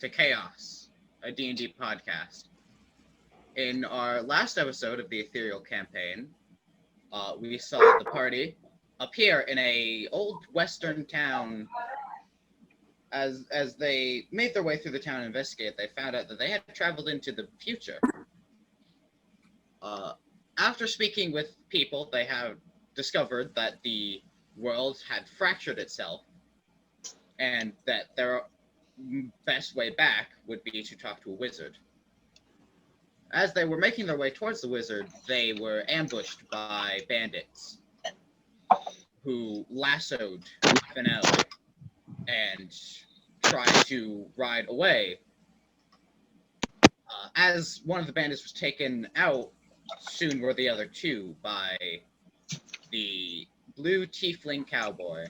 to Chaos, a D&D podcast. In our last episode of the Ethereal campaign, we saw the party appear in a old western town. As they made their way through the town and investigated, they found out that they had traveled into the future. After speaking with people, they have discovered that the world had fractured itself, and that their best way back would be to talk to a wizard. As they were making their way towards the wizard, they were ambushed by bandits who lassoed Fennel and tried to ride away. As one of the bandits was taken out, soon were the other two by the blue tiefling cowboy.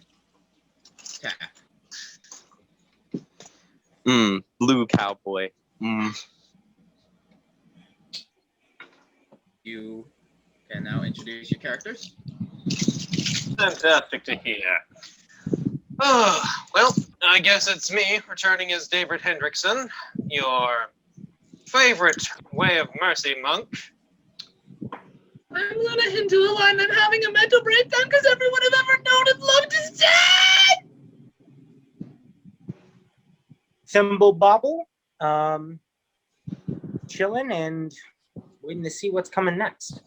Tack. Blue cowboy. You can now introduce your characters. Fantastic to hear. Well, I guess it's me, returning as David Hendrickson, your favorite Way of Mercy monk. I'm gonna hint to a line that having a mental breakdown because everyone I've ever known and loved is dead! Thimble Bobble, chilling and waiting to see what's coming next.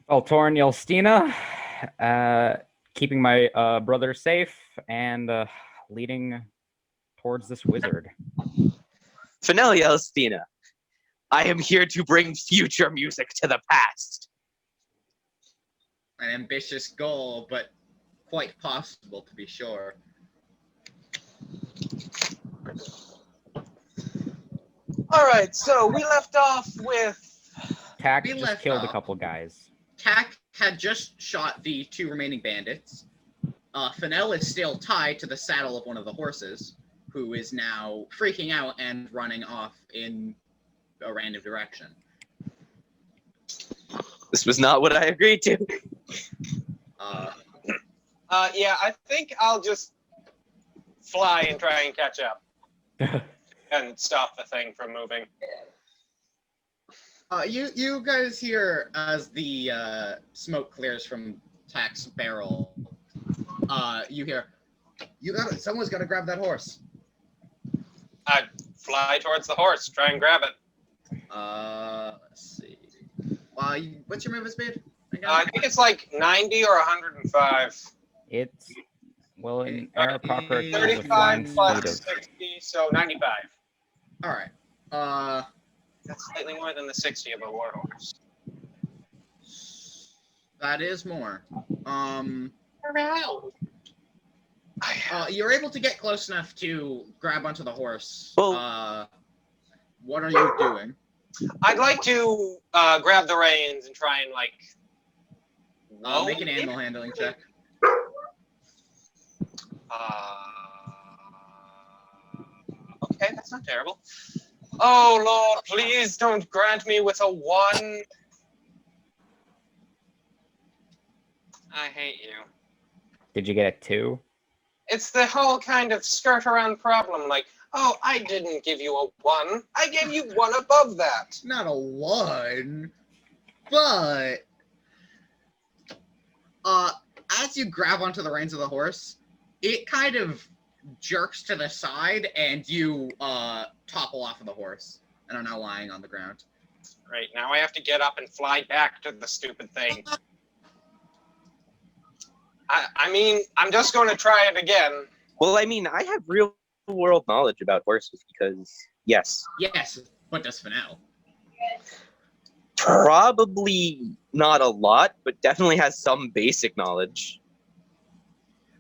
Torn Yelstina, keeping my brother safe and leading towards this wizard. Finale Elstina, I am here to bring future music to the past. An ambitious goal, but quite possible to be sure. Alright, so we left off with... Tack We just left killed a off. couple guys. Tack had just shot the two remaining bandits. Fennel is still tied to the saddle of one of the horses, who is now freaking out and running off in a random direction. This was not what I agreed to. Yeah, I think I'll just fly and try and catch up. And stop the thing from moving. You guys hear as the smoke clears from Tack's barrel. You hear, someone's got to grab that horse. I fly towards the horse, try and grab it. Let's see. What's your movement speed? I think it's like 90 or 105. It's, well, in Aarakocra, it was a 35 flying plus speed of 60, so 95. All right. That's slightly more than the 60 of a warhorse. That is more. Around. You're able to get close enough to grab onto the horse. Well- What are you doing? I'd like to grab the reins and try and like. Make an animal handling check. Okay, that's not terrible. Oh Lord, please don't grant me with a 1. I hate you. Did you get a 2? It's the whole kind of skirt around problem, like, oh, I didn't give you a 1. I gave you 1 above that. Not a 1, but as you grab onto the reins of the horse, it kind of jerks to the side, and you topple off of the horse and are now lying on the ground. Right, now I have to get up and fly back to the stupid thing. I mean, I'm just going to try it again. Well, I mean, I have real world knowledge about horses because, yes. Yes, but does Fennel? Probably not a lot, but definitely has some basic knowledge.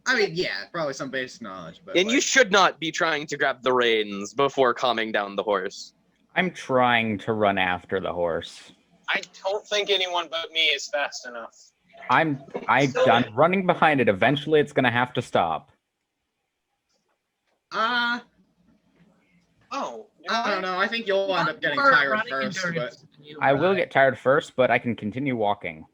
I mean, yeah, probably some basic knowledge. But And you should not be trying to grab the reins before calming down the horse. I'm trying to run after the horse. I don't think anyone but me is fast enough. I'm running behind it. Eventually, it's gonna have to stop. I don't know. I think you'll end up getting tired first. But I will get tired first, but I can continue walking.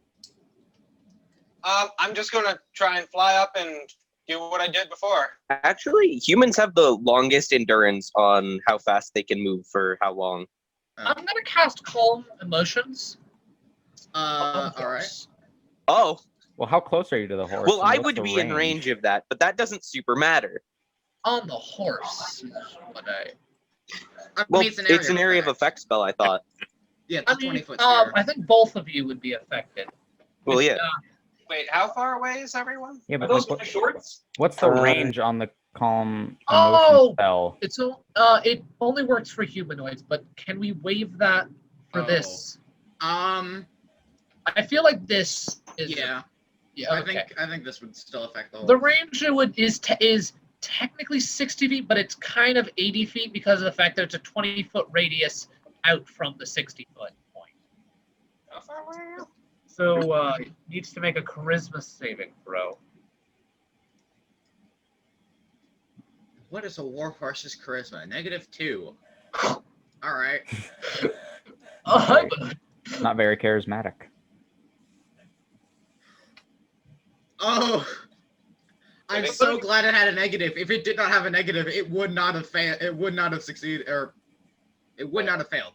I'm just gonna try and fly up and do what I did before. Actually, humans have the longest endurance on how fast they can move for how long. I'm gonna cast Calm Emotions. on the All right. horse. Oh, Well, how close are you to the horse? well, and I what's would the be in range of that, but that doesn't super matter. On the horse. is what I Well, mean, it's an area of effect spell, I thought. Yeah, it's I a mean, 20-foot sphere. I think both of you would be affected. Well, yeah. Wait, how far away is everyone? Yeah, Are but those like, my shorts? what's the Uh, range on the calm emotion Oh! spell? It only works for humanoids, but can we waive that for Oh. this? I I feel like this is yeah. okay. I think this would still affect the whole. The range is technically 60 feet, but it's kind of 80 feet because of the fact that it's a 20-foot radius out from the 60-foot point. How far away are you? So it needs to make a charisma saving throw. What is a warhorse's charisma? -2. All right. Not very charismatic. Oh, I'm so glad it had a negative. If it did not have a negative, it would not have failed. It would not have succeeded, or it would not have failed.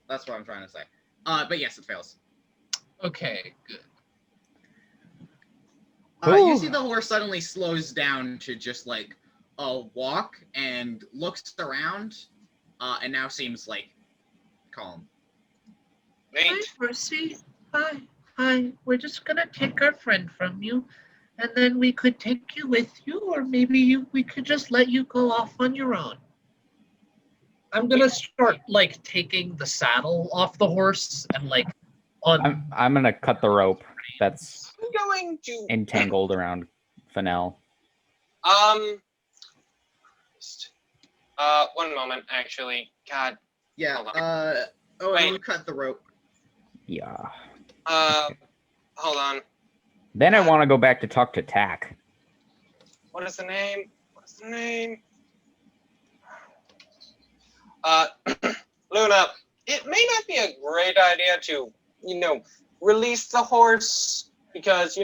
That's what I'm trying to say. But yes, it fails. Okay, good. You see the horse suddenly slows down to just like a walk and looks around, and now seems like calm. Nate, Hi, Percy. Hi. We're just gonna take our friend from you, and then we could take you with you, or maybe we could just let you go off on your own. I'm gonna start like taking the saddle off the horse and like on. I'm gonna cut the rope that's I'm going to. entangled around Fennel. One moment, actually. God. Yeah. Hold And Wait. we cut the rope. Yeah. Hold on. Then I want to go back to talk to Tack. What is the name? Luna, it may not be a great idea to, release the horse because,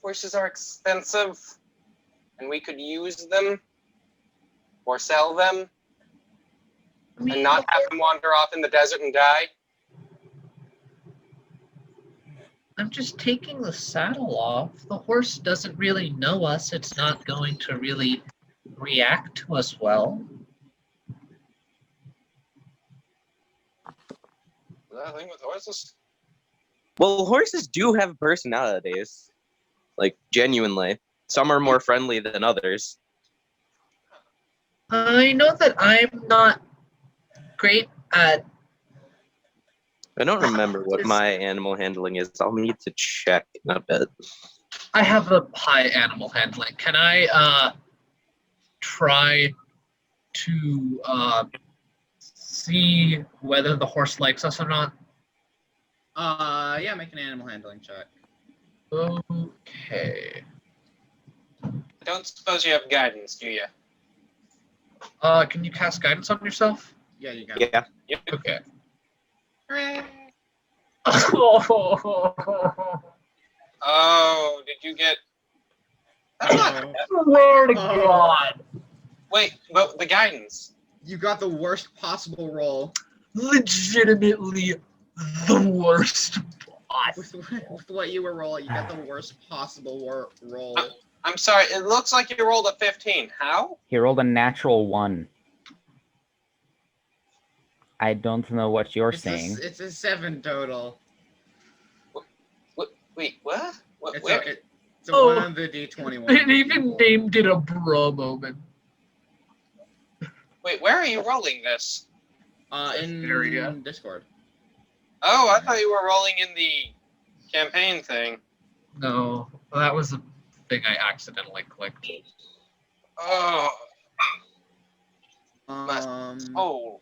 horses are expensive and we could use them or sell them and not have them wander off in the desert and die. I'm just taking the saddle off. The horse doesn't really know us. It's not going to really react to us well. Is that a thing with horses? Well, horses do have personalities. Like, genuinely. Some are more friendly than others. I know that I'm not great at. I don't remember what my animal handling is. I'll need to check in a bit. I have a high animal handling. Can I try to see whether the horse likes us or not? Yeah, make an animal handling check. Okay. I don't suppose you have guidance, do you? Can you cast guidance on yourself? Yeah, you got it. Yeah. Okay. Hooray. Oh, Oh, did you get... That's not... swear to Oh. God. Wait, but the guidance. You got the worst possible roll. Legitimately the worst boss. With what you were rolling, you got the worst possible roll. I'm sorry, it looks like you rolled a 15. How? He rolled a natural 1. I don't know what you're saying. It's a 7 total. Wait, what? It's Where? it's a Oh. 1 on the D21. It even named it a bro moment. Wait, where are you rolling this? In area. Discord. Oh, I thought you were rolling in the campaign thing. No, that was a thing I accidentally clicked. Oh. Um. Oh.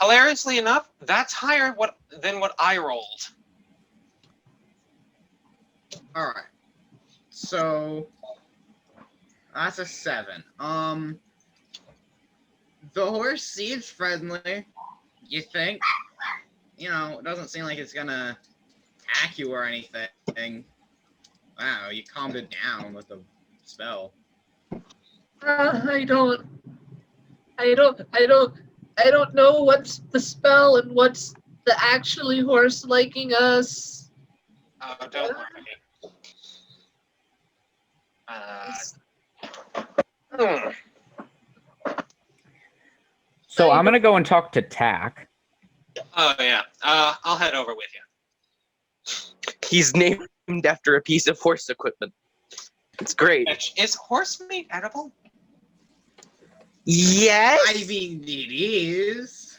Hilariously enough, that's higher than what I rolled. All right. So that's a 7. The horse seems friendly. You think? It doesn't seem like it's gonna attack you or anything. Wow, you calmed it down with a spell. I don't know what's the spell and what's the actually horse liking us. Oh, don't worry. Hmm. So I'm gonna go and talk to Tack. Oh yeah. I'll head over with you. He's named after a piece of horse equipment. It's great. Is horse meat edible? Yes. I mean, it is.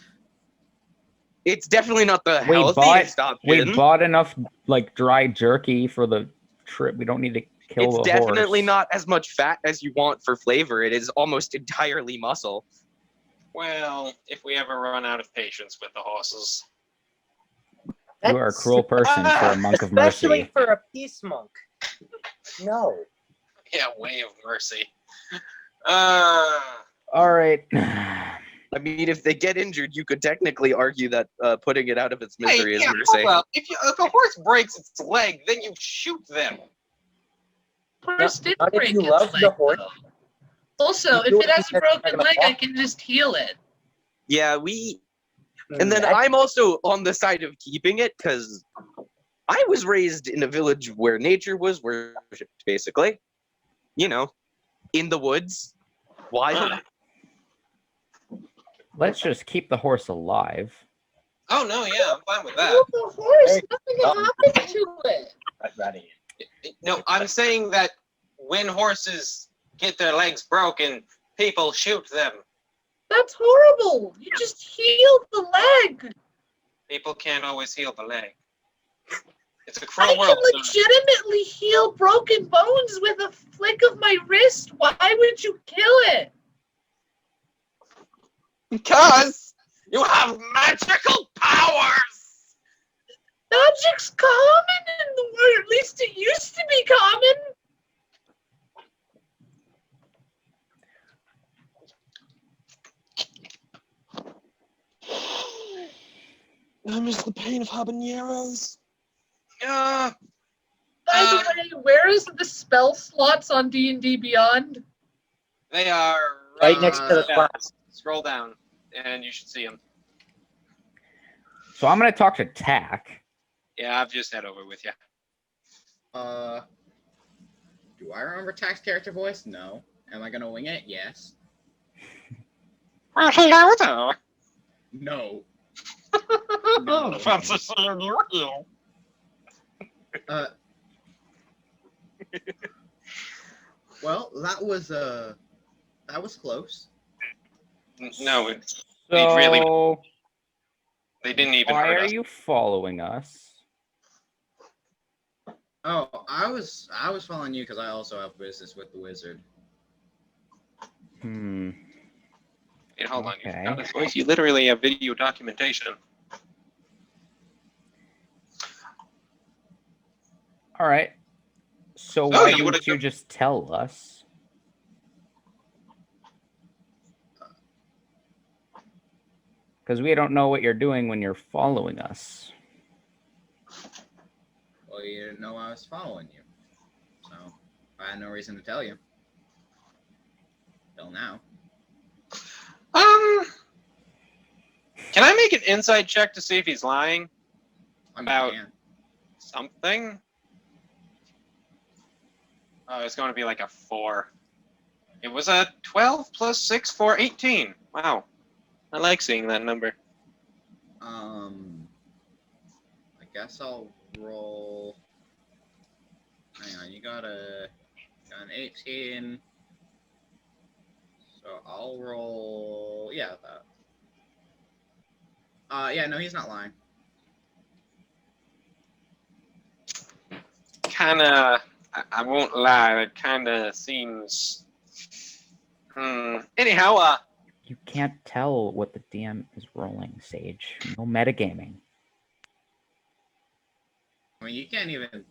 It's definitely not the We healthiest We option. bought enough like dry jerky for the trip. We don't need to kill It's the definitely horse. not as much fat as you want for flavor. It is almost entirely muscle. Well, if we ever run out of patience with the horses. You are a cruel person for a monk of Especially mercy. for a peace monk. No. Yeah, way of mercy. All right. I mean, if they get injured, you could technically argue that putting it out of its misery is mercy. Hold up. If a horse breaks its leg, then you shoot them. Horse did Not if break you its love leg, the horse. though. Also, You if do it it has a because broken you're gonna leg, I walk. can just heal it. Yeah, and then I'm also on the side of keeping it because I was raised in a village where nature was worshipped, basically. You know, in the woods, wild. Let's just keep the horse alive. Oh no, yeah, I'm fine with that. Oh, the horse, Hey, nothing happened to it. Ready. No, I'm saying that when horses get their legs broken, people shoot them. That's horrible. You just healed the leg. People can't always heal the leg. It's a I cruel can world. Son. legitimately heal broken bones with a flick of my wrist. Why would you kill it? Because you have magical powers. Magic's common in the world. At least it used to be common. I miss the pain of habaneros. By the way, where is the spell slots on D&D Beyond? They are Right next to the down. class. Scroll down, and you should see them. So I'm gonna talk to Tack. Yeah, I've just head over with you. Do I remember Tack's character voice? No. Am I gonna wing it? Yes. Well, hello there. No. No. Fancy seeing you here. Well, that was close. No, So they didn't even why hurt are us. you following us? Oh, I was following you because I also have business with the wizard. Hmm. Wait, hold on. You Okay. forgot his voice. You literally have video documentation. All right. So Oh, why you would've didn't you just tell us? Because we don't know what you're doing when you're following us. Well, you didn't know I was following you, so I had no reason to tell you. Till now. Can I make an insight check to see if he's lying I mean, About- yeah. something? Oh, it's going to be like a 4. It was a 12 plus 6 for 18. Wow. I like seeing that number. I guess I'll roll. Hang on, you got an 18. So I'll roll. Yeah, that. Yeah, no, he's not lying. Kinda, I won't lie, it kinda seems. Anyhow, You can't tell what the DM is rolling, Sage. No metagaming. I mean,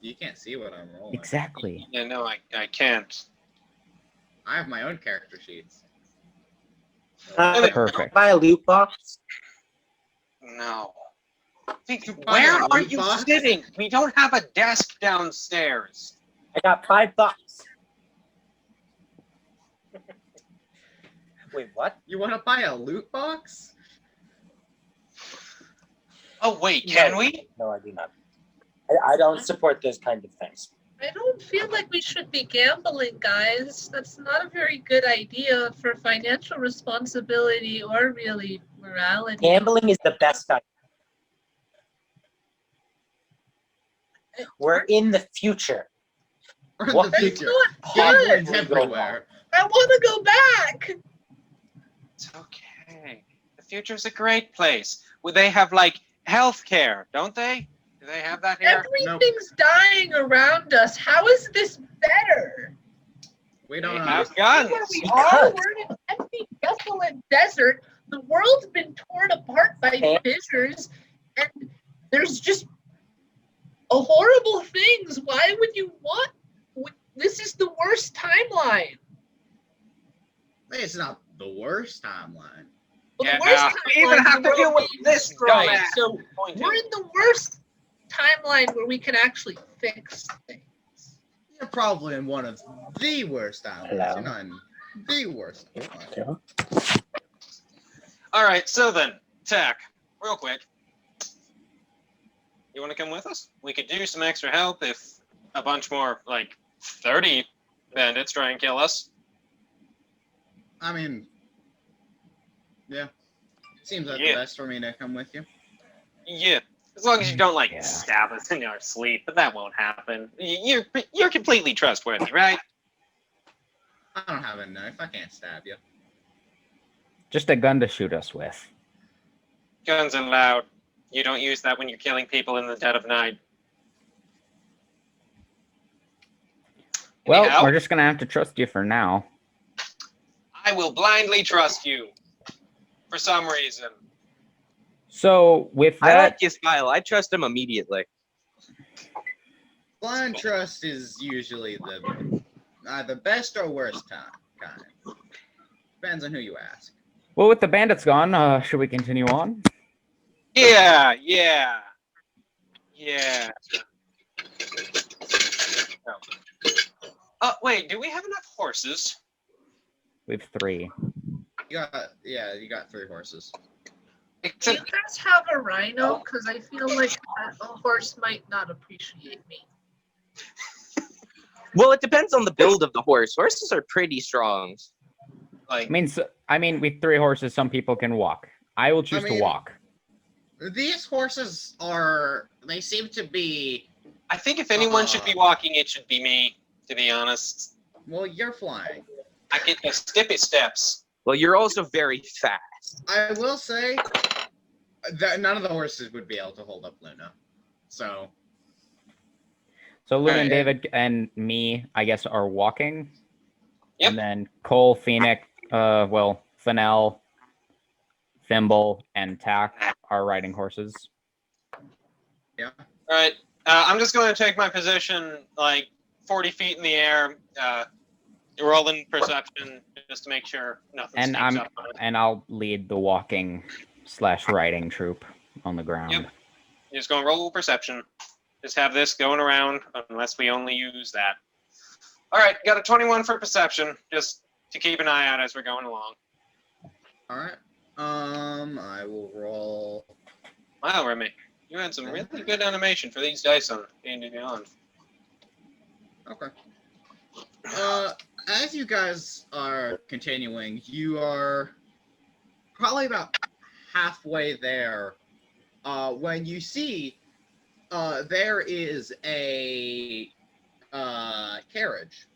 you can't see what I'm rolling. Exactly. yeah, no, I can't. I have my own character sheets. Perfect. Buy a loot box. No. buy Where a are loot you box? sitting? We don't have a desk downstairs. I got $5. Wait, what? You want to buy a loot box? Oh wait, can we? No, I do not. I don't support those kind of things. I don't feel like we should be gambling, guys. That's not a very good idea for financial responsibility or really morality. Gambling is the best idea. We're in the future. Or in What? the That's future? not Gambling's fun. everywhere. I want to go back. It's okay. The future's a great place. Would they have like healthcare, don't they? Do they have that here? Everything's dying around us. How is this better? We They don't know. have guns. Where we Because- are, we're in an empty, desolate desert. The world's been torn apart by fissures, and there's just a horrible things. Why would you want? This is the worst timeline. It's not the worst timeline. Well, Yeah, the worst we even timeline have to where deal with we- this Right, dumbass. so we're in the worst timeline where we can actually fix things. You're probably in one of the worst timelines. Hello? You're not in the worst timeline. Yeah. All right, so then, Tack, real quick. You want to come with us? We could do some extra help if a bunch more, like 30 bandits try and kill us. I mean, yeah. Seems like Yeah. the best for me to come with you. Yeah, as long as you don't like Yeah. stab us in our sleep, but that won't happen. You're completely trustworthy, right? I don't have a knife. I can't stab you. Just a gun to shoot us with. Guns allowed. You don't use that when you're killing people in the dead of night. Well, Anyhow, we're just gonna have to trust you for now. I will blindly trust you for some reason. So with I that, like his style. I trust him immediately. Blind trust is usually the best or worst kind. Depends on who you ask. well, with the bandits gone, should we continue on? Yeah. Wait, do we have enough horses? We have 3. You got 3 horses. Do Except, you guys have a rhino? Because I feel like a horse might not appreciate me. Well, it depends on the build of the horse. Horses are pretty strong. like, I mean, with 3 horses, some people can walk. I will choose to mean- walk. These horses they seem to be, I think if anyone should be walking, it should be me, to be honest. well, you're flying. I get the stippy steps. Well, you're also very fast. I will say that none of the horses would be able to hold up Luna. So, So Luna and Alright. David and me, I guess, are walking. Yep. And then Cole, Phoenix, Fennel, Thimble, and Tack are riding horses. yeah. All right, I'm just going to take my position like 40 feet in the air. Roll in perception just to make sure nothing And sneaks up on it. And I'll lead the walking / riding troop on the ground. Yep. You're just going to roll perception. Just have this going around unless we only use that. All right, got a 21 for perception, just to keep an eye out as we're going along. All right. I will roll. Wow, Remy, you had some really good animation for these dice on D&D Beyond. Okay. As you guys are continuing, you are probably about halfway there. When you see, there is a carriage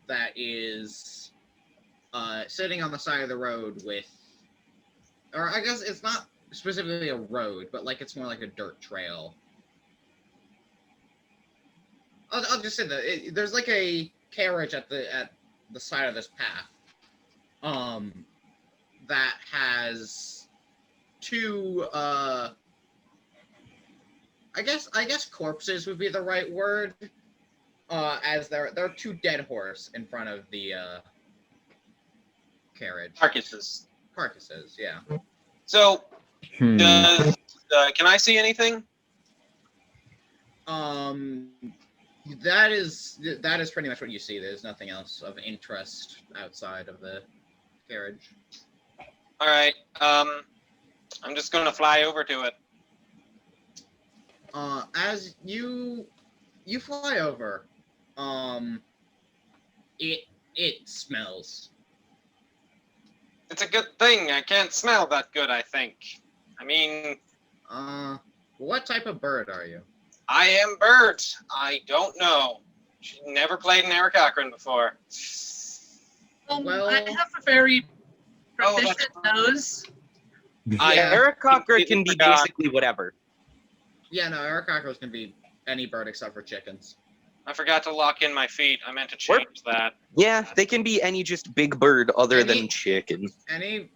that is sitting on the side of the road with, or I guess it's not specifically a road, but like it's more like a dirt trail. I'll just say that there's like a carriage at the side of this path, that has 2 I guess corpses would be the right word, as there are 2 dead horse in front of the carriage. Carcasses. Carcasses, yeah. So, Hmm. does, can I see anything? That is pretty much what you see. There's nothing else of interest outside of the carriage. All right. I'm just gonna fly over to it. As you fly over, it smells. It's a good thing I can't smell that good. I think. I mean, What type of bird are you? I am Bert. I don't know. Never played an Eric Cochran before. Well- I have a very Oh, that's proficient nose. Yeah. Eric Cocker Completely can be forgot. basically whatever. Yeah, no, Eric Cockroach can be any bird except for chickens. I forgot to lock in my feet. I meant to change that. Yeah, they can be any just big bird other Any- than chicken. Any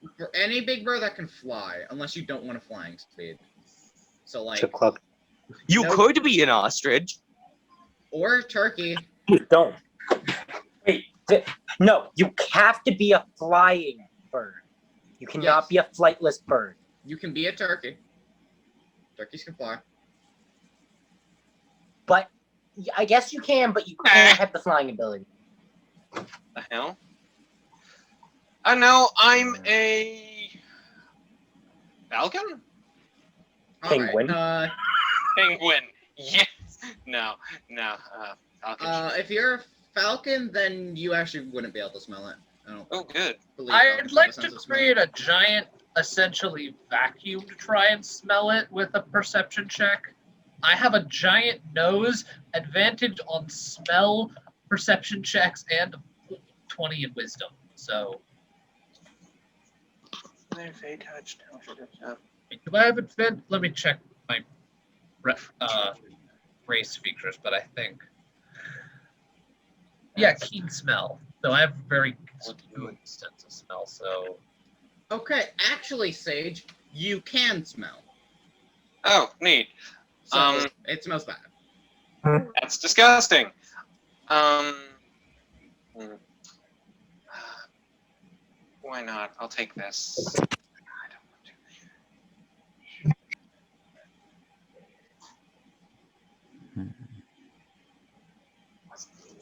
big bird that can fly, unless you don't want a flying speed. So like, Chip club. You Nope. could be an ostrich. or turkey. Don't. Wait. No, you have to be a flying bird. You cannot Yes. be a flightless bird. You can be a turkey. Turkeys can fly. But I guess you can, but you can't have the flying ability. The hell? I know. I'm a falcon. Penguin? Alright, Penguin. Yes. No. Falcon. if you're a falcon, then you actually wouldn't be able to smell it. I don't Oh, good. believe I'd falcons have like a to sense of smell. create a giant, essentially vacuum to try and smell it with a perception check. I have a giant nose, advantage on smell, perception checks, and 20 in wisdom. So, do I have advantage? Let me check my race features, but I think. Yeah, keen smell. So I have very good sense of smell. So Okay, actually, Sage, you can smell. Oh, neat. So it smells bad. That's disgusting. Hmm. Why not? I'll take this. I don't want to.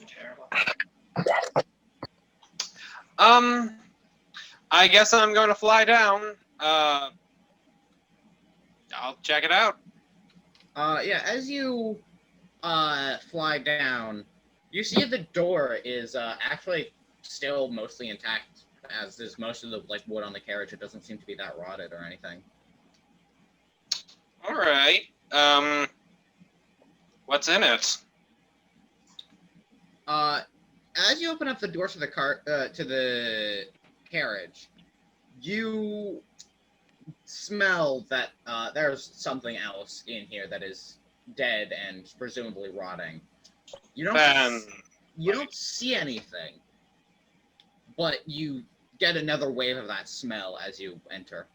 Terrible. I guess I'm going to fly down. I'll check it out. Yeah, as you fly down, you see the door is actually still mostly intact, as is most of the like wood on the carriage. It doesn't seem to be that rotted or anything. All right. What's in it? As you open up the door to the carriage, you smell that there's something else in here that is dead and presumably rotting. You don't see anything, but you get another wave of that smell as you enter.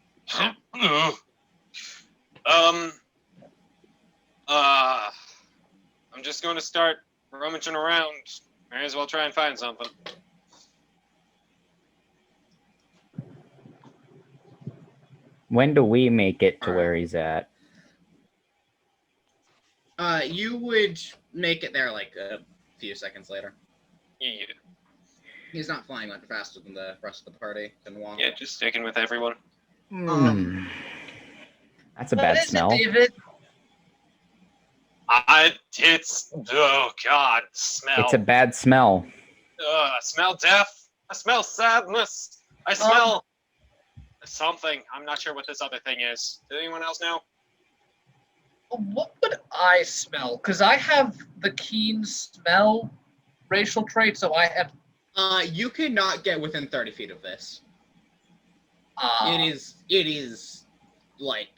I'm just going to start rummaging around. May as well try and find something. When do we make it to where he's at? You would make it there like a few seconds later. Yeah, He's not flying much faster than the rest of the party. Can walk. yeah, just sticking with everyone. That's a bad smell. David? It's oh god, smell. It's a bad smell. I smell death. I smell sadness. I smell something. I'm not sure what this other thing is. Does anyone else know? What would I smell? Because I have the keen smell racial trait, so I have. You cannot get within 30 feet of this. It is like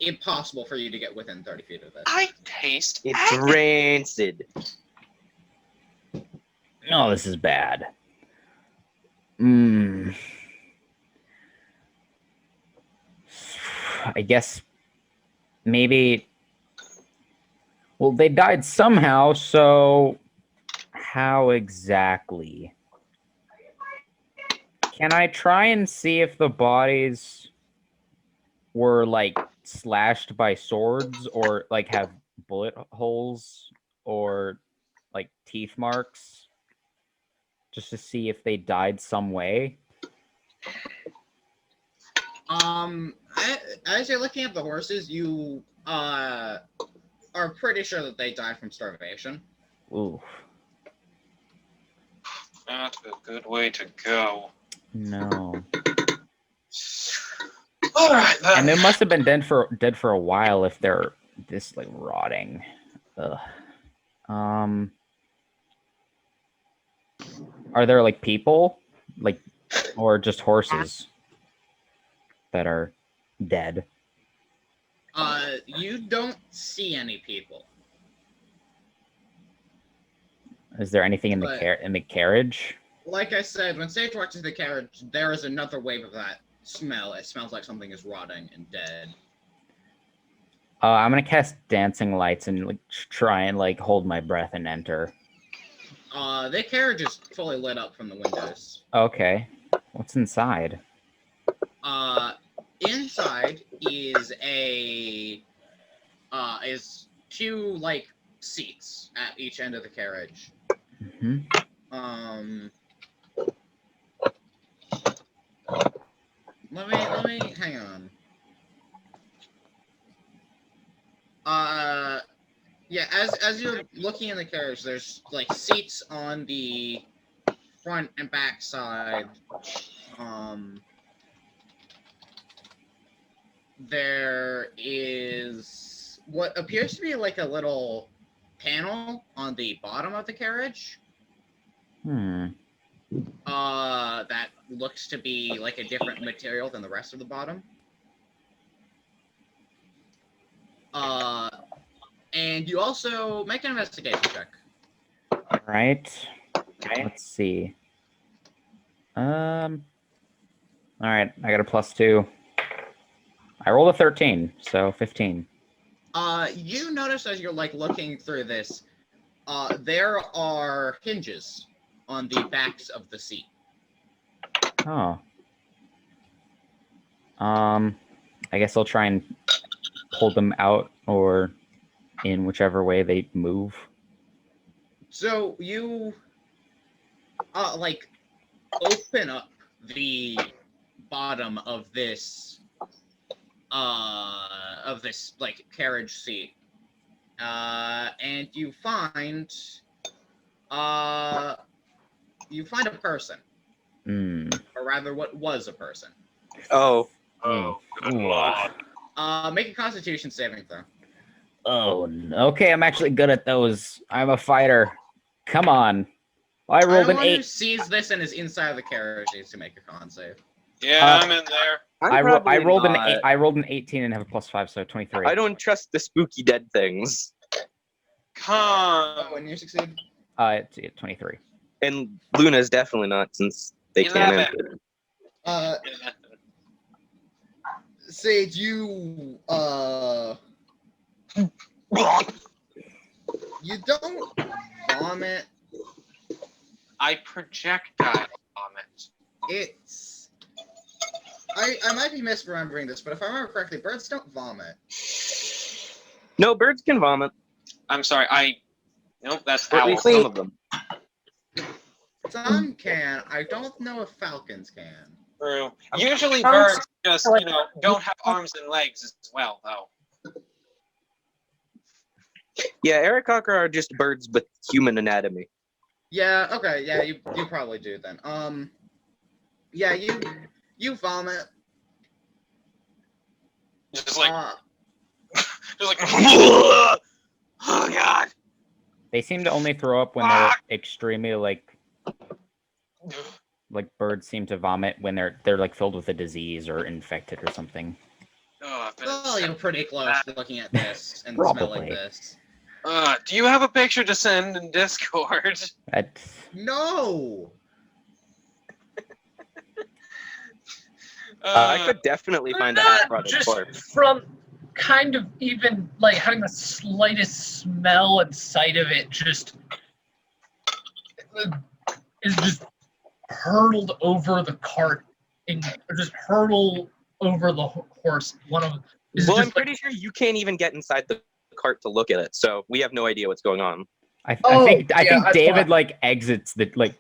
impossible for you to get within 30 feet of this. I taste It's rancid. Oh, this is bad. I guess maybe. Well, they died somehow, so how exactly? Can I try and see if the bodies were like slashed by swords or like have bullet holes or like teeth marks just to see if they died some way? As you're looking at the horses, you are pretty sure that they died from starvation. Ooh, Not a good way to go. no. All right, then. And they must have been dead for a while if they're this like rotting. Ugh. Are there like people, like, or just horses that are dead? You don't see any people. Is there anything in the But- in the carriage? Like I said, when Sage walks into the carriage, there is another wave of that smell. It smells like something is rotting and dead. I'm gonna cast dancing lights and like try and like hold my breath and enter. The carriage is fully lit up from the windows. Okay, what's inside? Inside is two like seats at each end of the carriage. Hmm. Let me hang on. Yeah, as you're looking in the carriage, there's like seats on the front and back side. There is what appears to be like a little panel on the bottom of the carriage. That looks to be like a different material than the rest of the bottom. And you also make an investigation check. All right. Let's see. All right, I got a +2. I rolled a 13, so 15. You notice as you're like looking through this, there are hinges on the backs of the seat. Oh. I guess I'll try and pull them out or in whichever way they move. So you like open up the bottom of this like carriage seat, and you find a person, or rather what was a person. Oh, Oh, good Ooh. lord. Make a Constitution saving throw. Oh, okay, I'm actually good at those. I'm a fighter. Come on. I rolled an Anyone who 8. sees this and is inside of the carriage needs to make a con save. Yeah, I'm in there. I rolled an not. 8. I rolled an 18 and have a +5, so 23. I don't trust the spooky dead things. Come. When you succeed. It's 23. And Luna's definitely not, since they can't 11. enter. Sage, you you don't vomit. I projectile vomit. It's I might be misremembering this, but if I remember correctly, birds don't vomit. No, birds can vomit. I'm sorry, nope, that's Or at owl. least some of them. Some can. I don't know if falcons can. True. Usually birds just, don't have arms and legs as well, though. Yeah, Aarakocra are just birds with human anatomy. Yeah. Okay. Yeah. You probably do then. Yeah. You vomit. Just like, oh god. They seem to only throw up when they're extremely like birds seem to vomit when they're like filled with a disease or infected or something. Oh, Well, you're pretty close looking at this and smelling Probably. this. do you have a picture to send in Discord? No. I could definitely find a half-rotted Just corpse. from kind of even like having the slightest smell and sight of it, just is just hurtled over the cart and just hurtle over the horse. One of them is Well, I'm just pretty sure you can't even get inside the cart to look at it, so we have no idea what's going on. I Oh, think yeah, I David thought- like exits the like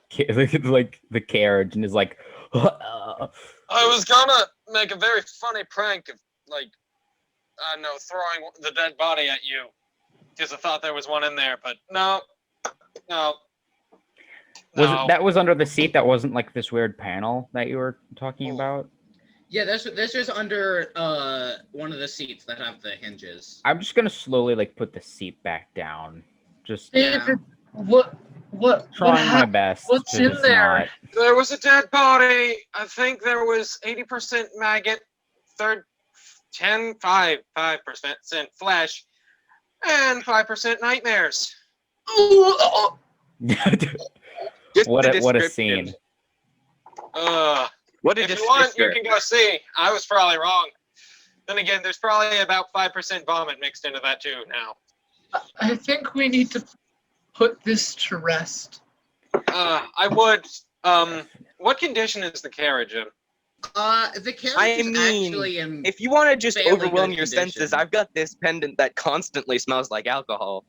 the carriage and is like, I was gonna make a very funny prank of, like, I don't know, throwing the dead body at you. Because I thought there was one in there, but no. No. No. that was under the seat? That wasn't like this weird panel that you were talking about? Yeah, this is under one of the seats that have the hinges. I'm just gonna slowly like put the seat back down. Just David, what trying my happened? best What's to in just there? not. There was a dead body. I think there was 80% maggot, 5% flesh, and 5% nightmares. Oh, Just what the a description. scene. What a If you want, you descriptor. can go see. I was probably wrong. Then again, there's probably about 5% vomit mixed into that too now. I think we need to put this to rest. I would. What condition is the carriage in? The carriage I is mean, actually in. If you want to just Fairly overwhelm good your senses, condition. I've got this pendant that constantly smells like alcohol.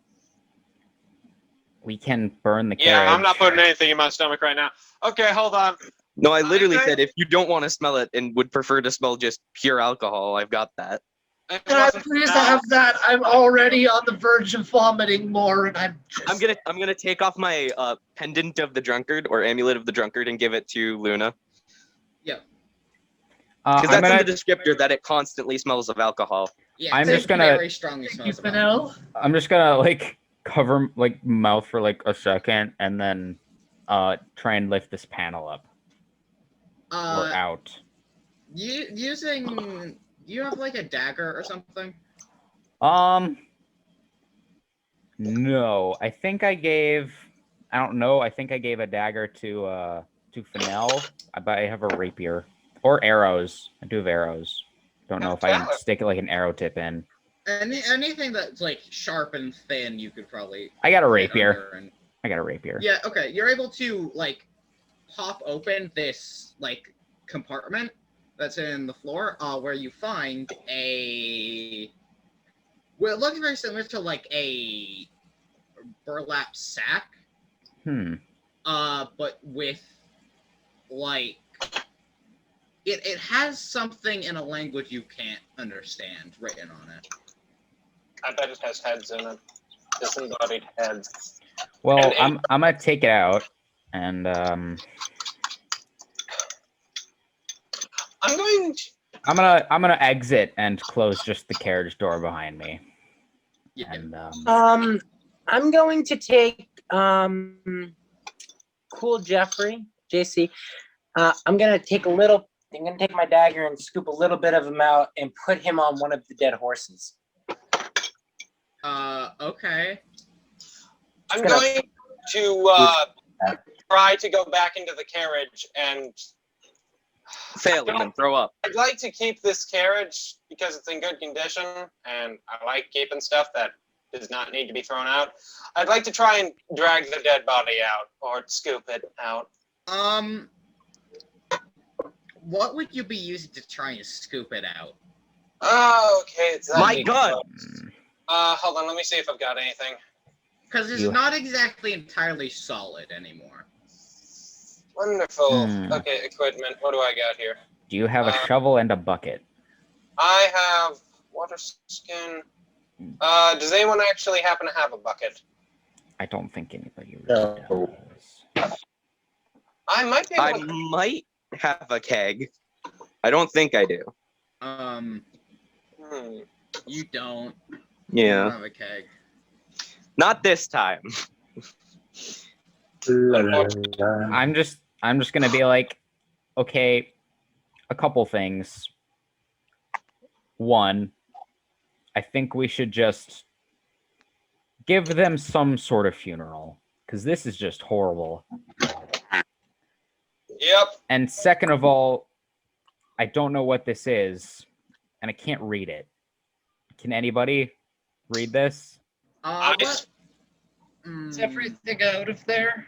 We can burn the carriage. Yeah, I'm not putting anything in my stomach right now. Okay, hold on. No, I literally Okay. said if you don't want to smell it and would prefer to smell just pure alcohol, I've got that. It Can I wasn't- please no. have that? I'm already on the verge of vomiting more, and I'm just. I'm gonna take off my pendant of the drunkard or amulet of the drunkard and give it to Luna because I'm that's gonna in the descriptor that it constantly smells of alcohol. Yeah, I'm it's just gonna- very strongly Thank you, smells of alcohol. Fennel. I'm just gonna like cover like mouth for like a second and then try and lift this panel up or out. Using. You have like a dagger or something? No, I think I don't know. I think I gave a dagger to Fennel. But I have a rapier or arrows. I do have arrows. Don't know if I can stick like an arrow tip in. Anything that's like sharp and thin, you could probably. I got a fit rapier. under and- I got a rapier. Yeah. Okay. You're able to like pop open this like compartment that's in the floor, where you find a. Well, it looks very similar to like a burlap sack, but with like it has something in a language you can't understand written on it. I bet it has heads in it. Disembodied heads. Well, And- I'm gonna take it out and I'm going to. I'm gonna exit and close just the carriage door behind me. Yeah. And I'm going to take Cool Jeffrey, JC. I'm gonna take my dagger and scoop a little bit of him out and put him on one of the dead horses. Okay. I'm gonna- going to try to go back into the carriage, and Fail and then throw up. I'd like to keep this carriage because it's in good condition, and I like keeping stuff that does not need to be thrown out. I'd like to try and drag the dead body out or scoop it out. What would you be using to try and scoop it out? Oh, okay. It's that My big. gun! Hold on. Let me see if I've got anything. Because it's You- not exactly entirely solid anymore. Wonderful. Hmm. Okay, equipment. What do I got here? do you have a shovel and a bucket? I have water skin. Does anyone actually happen to have a bucket? I don't think anybody No. really does. I might be I able to. might have a keg. I don't think I do. You don't. You Yeah. don't have a keg. Not this time. I'm just gonna be like, okay, a couple things. One, I think we should just give them some sort of funeral because this is just horrible. Yep. And second of all, I don't know what this is, and I can't read it. Can anybody read this? I- What? Is everything out of there?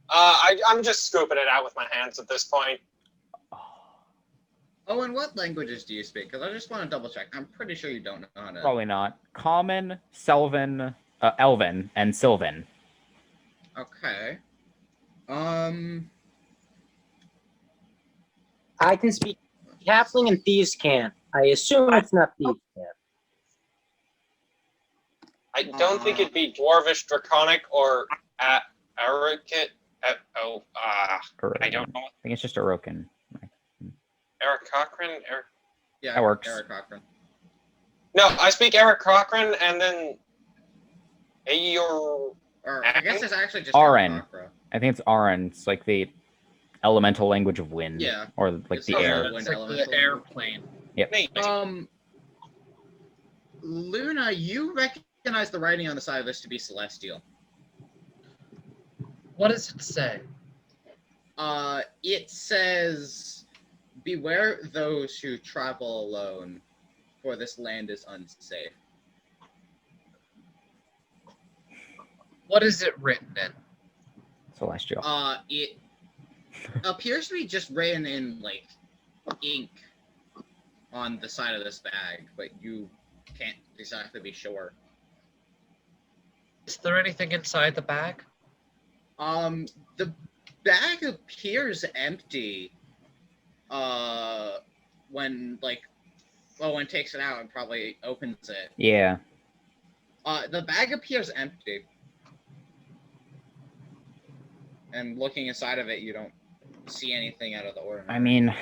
I'm just scooping it out with my hands at this point. Oh, and what languages do you speak? Because I just want to double check. I'm pretty sure you don't know how to. Probably not. Common, Elven, and Sylvan. Okay. I can speak Halfling and thieves can't. I assume it's not thieves can't. I don't think it'd be Dwarvish, Draconic, or Arikit. I don't know. I think it's just Orokin. Eric Cochran? Yeah, That works. Eric Cochran. No, I speak Eric Cochran, and then Ayor. Or I guess it's actually just Arin. Eric Cochran. I think it's Aran. It's like the elemental language of wind. Yeah. Or like It's the also air. wind It's like elemental. the airplane. Maybe. Luna, you recognize the writing on the side of this to be celestial. What does it say? It says, "Beware those who travel alone, for this land is unsafe." What is it written in? Celestial. It appears to be just written in like ink on the side of this bag, but you can't exactly be sure. Is there anything inside the bag? The bag appears empty. When when it takes it out and probably opens it. Yeah. The bag appears empty. And looking inside of it, you don't see anything out of the ordinary. I mean,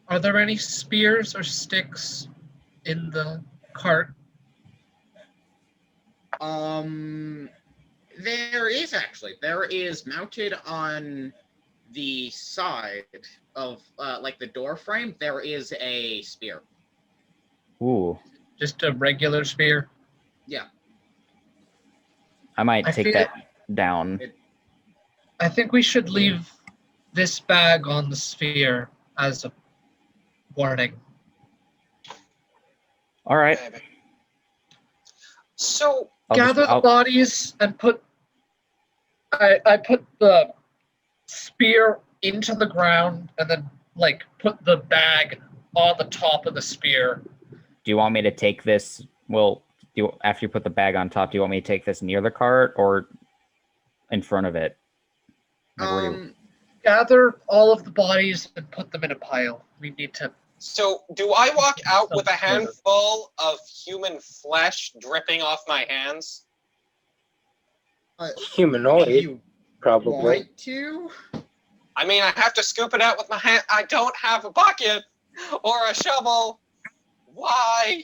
Are there any spears or sticks in the cart? There is actually. There is mounted on the side of the door frame. There is a spear. ooh. Just a regular spear? Yeah. I might I take feel- that down. I think we should leave this bag on the sphere as a warning. All right. Maybe. So, Gather the I'll- bodies and put. I put the spear into the ground and then put the bag on the top of the spear. Do you want me to take this? Well, after you put the bag on top, do you want me to take this near the cart or in front of it? Like, where do you- Gather all of the bodies and put them in a pile. We need to. so do I walk out with a handful of human flesh dripping off my hands? Humanoid, You probably. want to? I mean, I have to scoop it out with my hand. I don't have a bucket or a shovel. Why?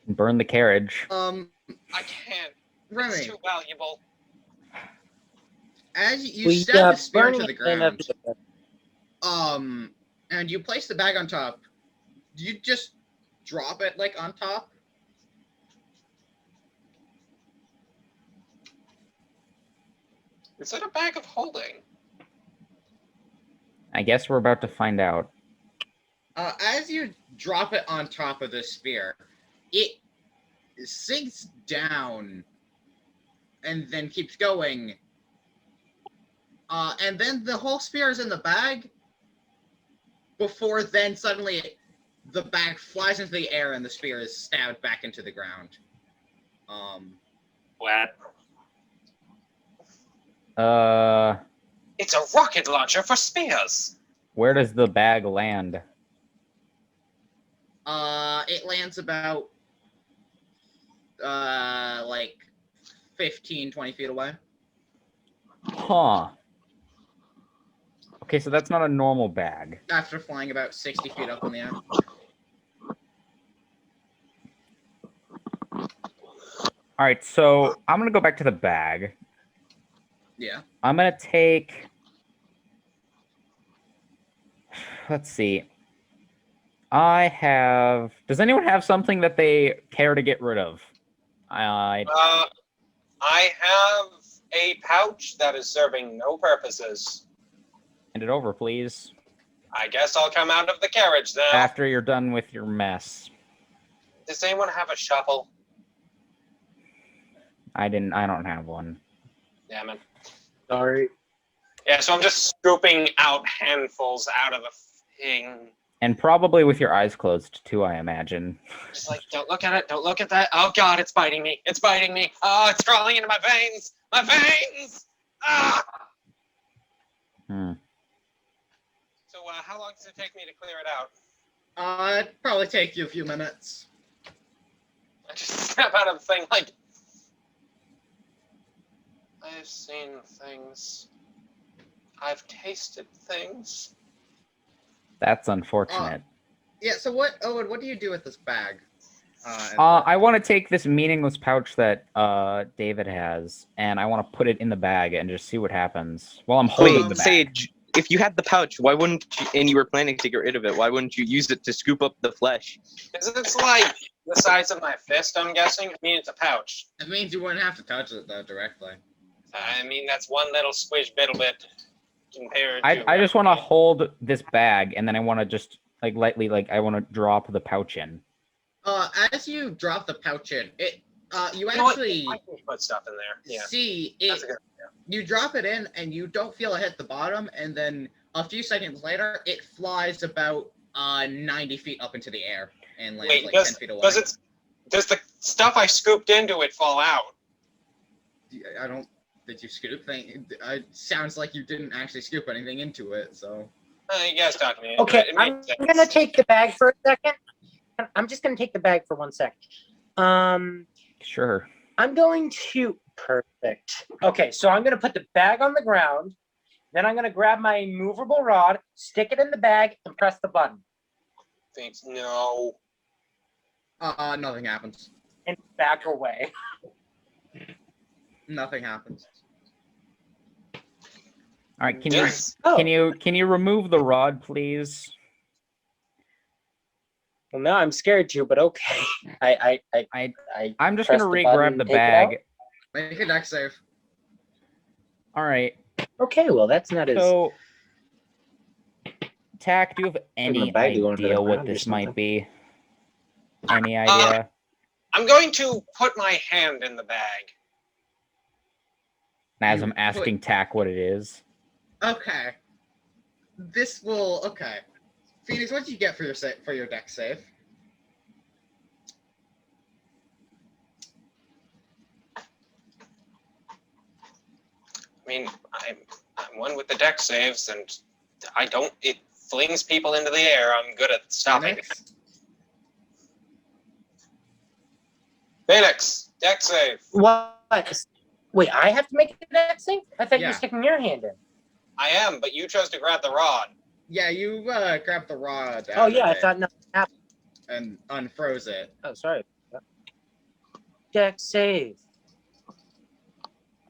burn the carriage? I can't. It's Remy, too valuable. as you stab the spear into the burning it ground, and you place the bag on top, do you just drop it on top? Is it a bag of holding? I guess we're about to find out. As you drop it on top of the spear, it sinks down and then keeps going. And then the whole spear is in the bag before then suddenly the bag flies into the air and the spear is stabbed back into the ground. What? It's a rocket launcher for spears. Where does the bag land? It lands about 15, 20 feet away. Huh. Okay, so that's not a normal bag. After flying about 60 feet up in the air. All right, so I'm gonna go back to the bag. Yeah. I'm gonna take. Let's see. I have. Does anyone have something that they care to get rid of? I have a pouch that is serving no purposes. Hand it over, please. I guess I'll come out of the carriage now. After you're done with your mess. Does anyone have a shovel? I don't have one. Damn it. Sorry. Yeah, so I'm just scooping out handfuls out of the thing. And probably with your eyes closed too, I imagine. Just like, don't look at it. Don't look at that. Oh God, it's biting me. It's biting me. Oh, it's crawling into my veins. My veins. Ah. Hmm. So, how long does it take me to clear it out? It'd probably take you a few minutes. I just snap out of the thing like, I've seen things. I've tasted things. That's unfortunate. Yeah, so what, Owen, what do you do with this bag? I want to take this meaningless pouch that David has, and I want to put it in the bag and just see what happens while I'm holding Wait, the bag. Sage, if you had the pouch, why wouldn't you, and you were planning to get rid of it, why wouldn't you use it to scoop up the flesh? Because it's like the size of my fist, I'm guessing. I mean, it's a pouch. It means you wouldn't have to touch it, though, directly. I mean, that's one little squish little bit compared to... I just want to hold this bag, and then I want to just, like, lightly, like, I want to drop the pouch in. As you drop the pouch in, you You know what? actually I can put stuff in there. Yeah, see it. that's a good idea. You drop it in, and you don't feel it hit the bottom, and then a few seconds later, it flies about 90 feet up into the air and lands Wait, like 10 feet away. does the stuff I scooped into it fall out? I don't. Did you scoop? It sounds like you didn't actually scoop anything into it, so. You guys talk to me. Okay, It I'm makes sense. gonna take the bag for a second. I'm just gonna take the bag for 1 second. Sure. I'm going to perfect. Okay, so I'm gonna put the bag on the ground. Then I'm gonna grab my movable rod, stick it in the bag, and press the button. Thanks. No. Nothing happens. And back away. Nothing happens. All right, Oh. can you remove the rod, please? Well, now I'm scared to, but okay. I'm just press gonna the re-grab button, the take it out? bag. Make a deck save. All right. Okay, well that's not as. So, Tack, do you have any bag going to the idea what ground or this might something. be? Any idea? I'm going to put my hand in the bag. As you I'm asking Tack what it is. Okay. This will. Okay. Phoenix, what did you get for your deck save? I mean, I'm one with the deck saves, and I don't. It flings people into the air. I'm good at stopping it. Phoenix? Phoenix, deck save. What? Wait, I have to make a deck save? I thought you Yeah. were sticking your hand in. I am, but you chose to grab the rod. Yeah, you grabbed the rod. Oh out yeah, of I it thought nothing happened. and unfroze it. Oh, sorry. Deck save.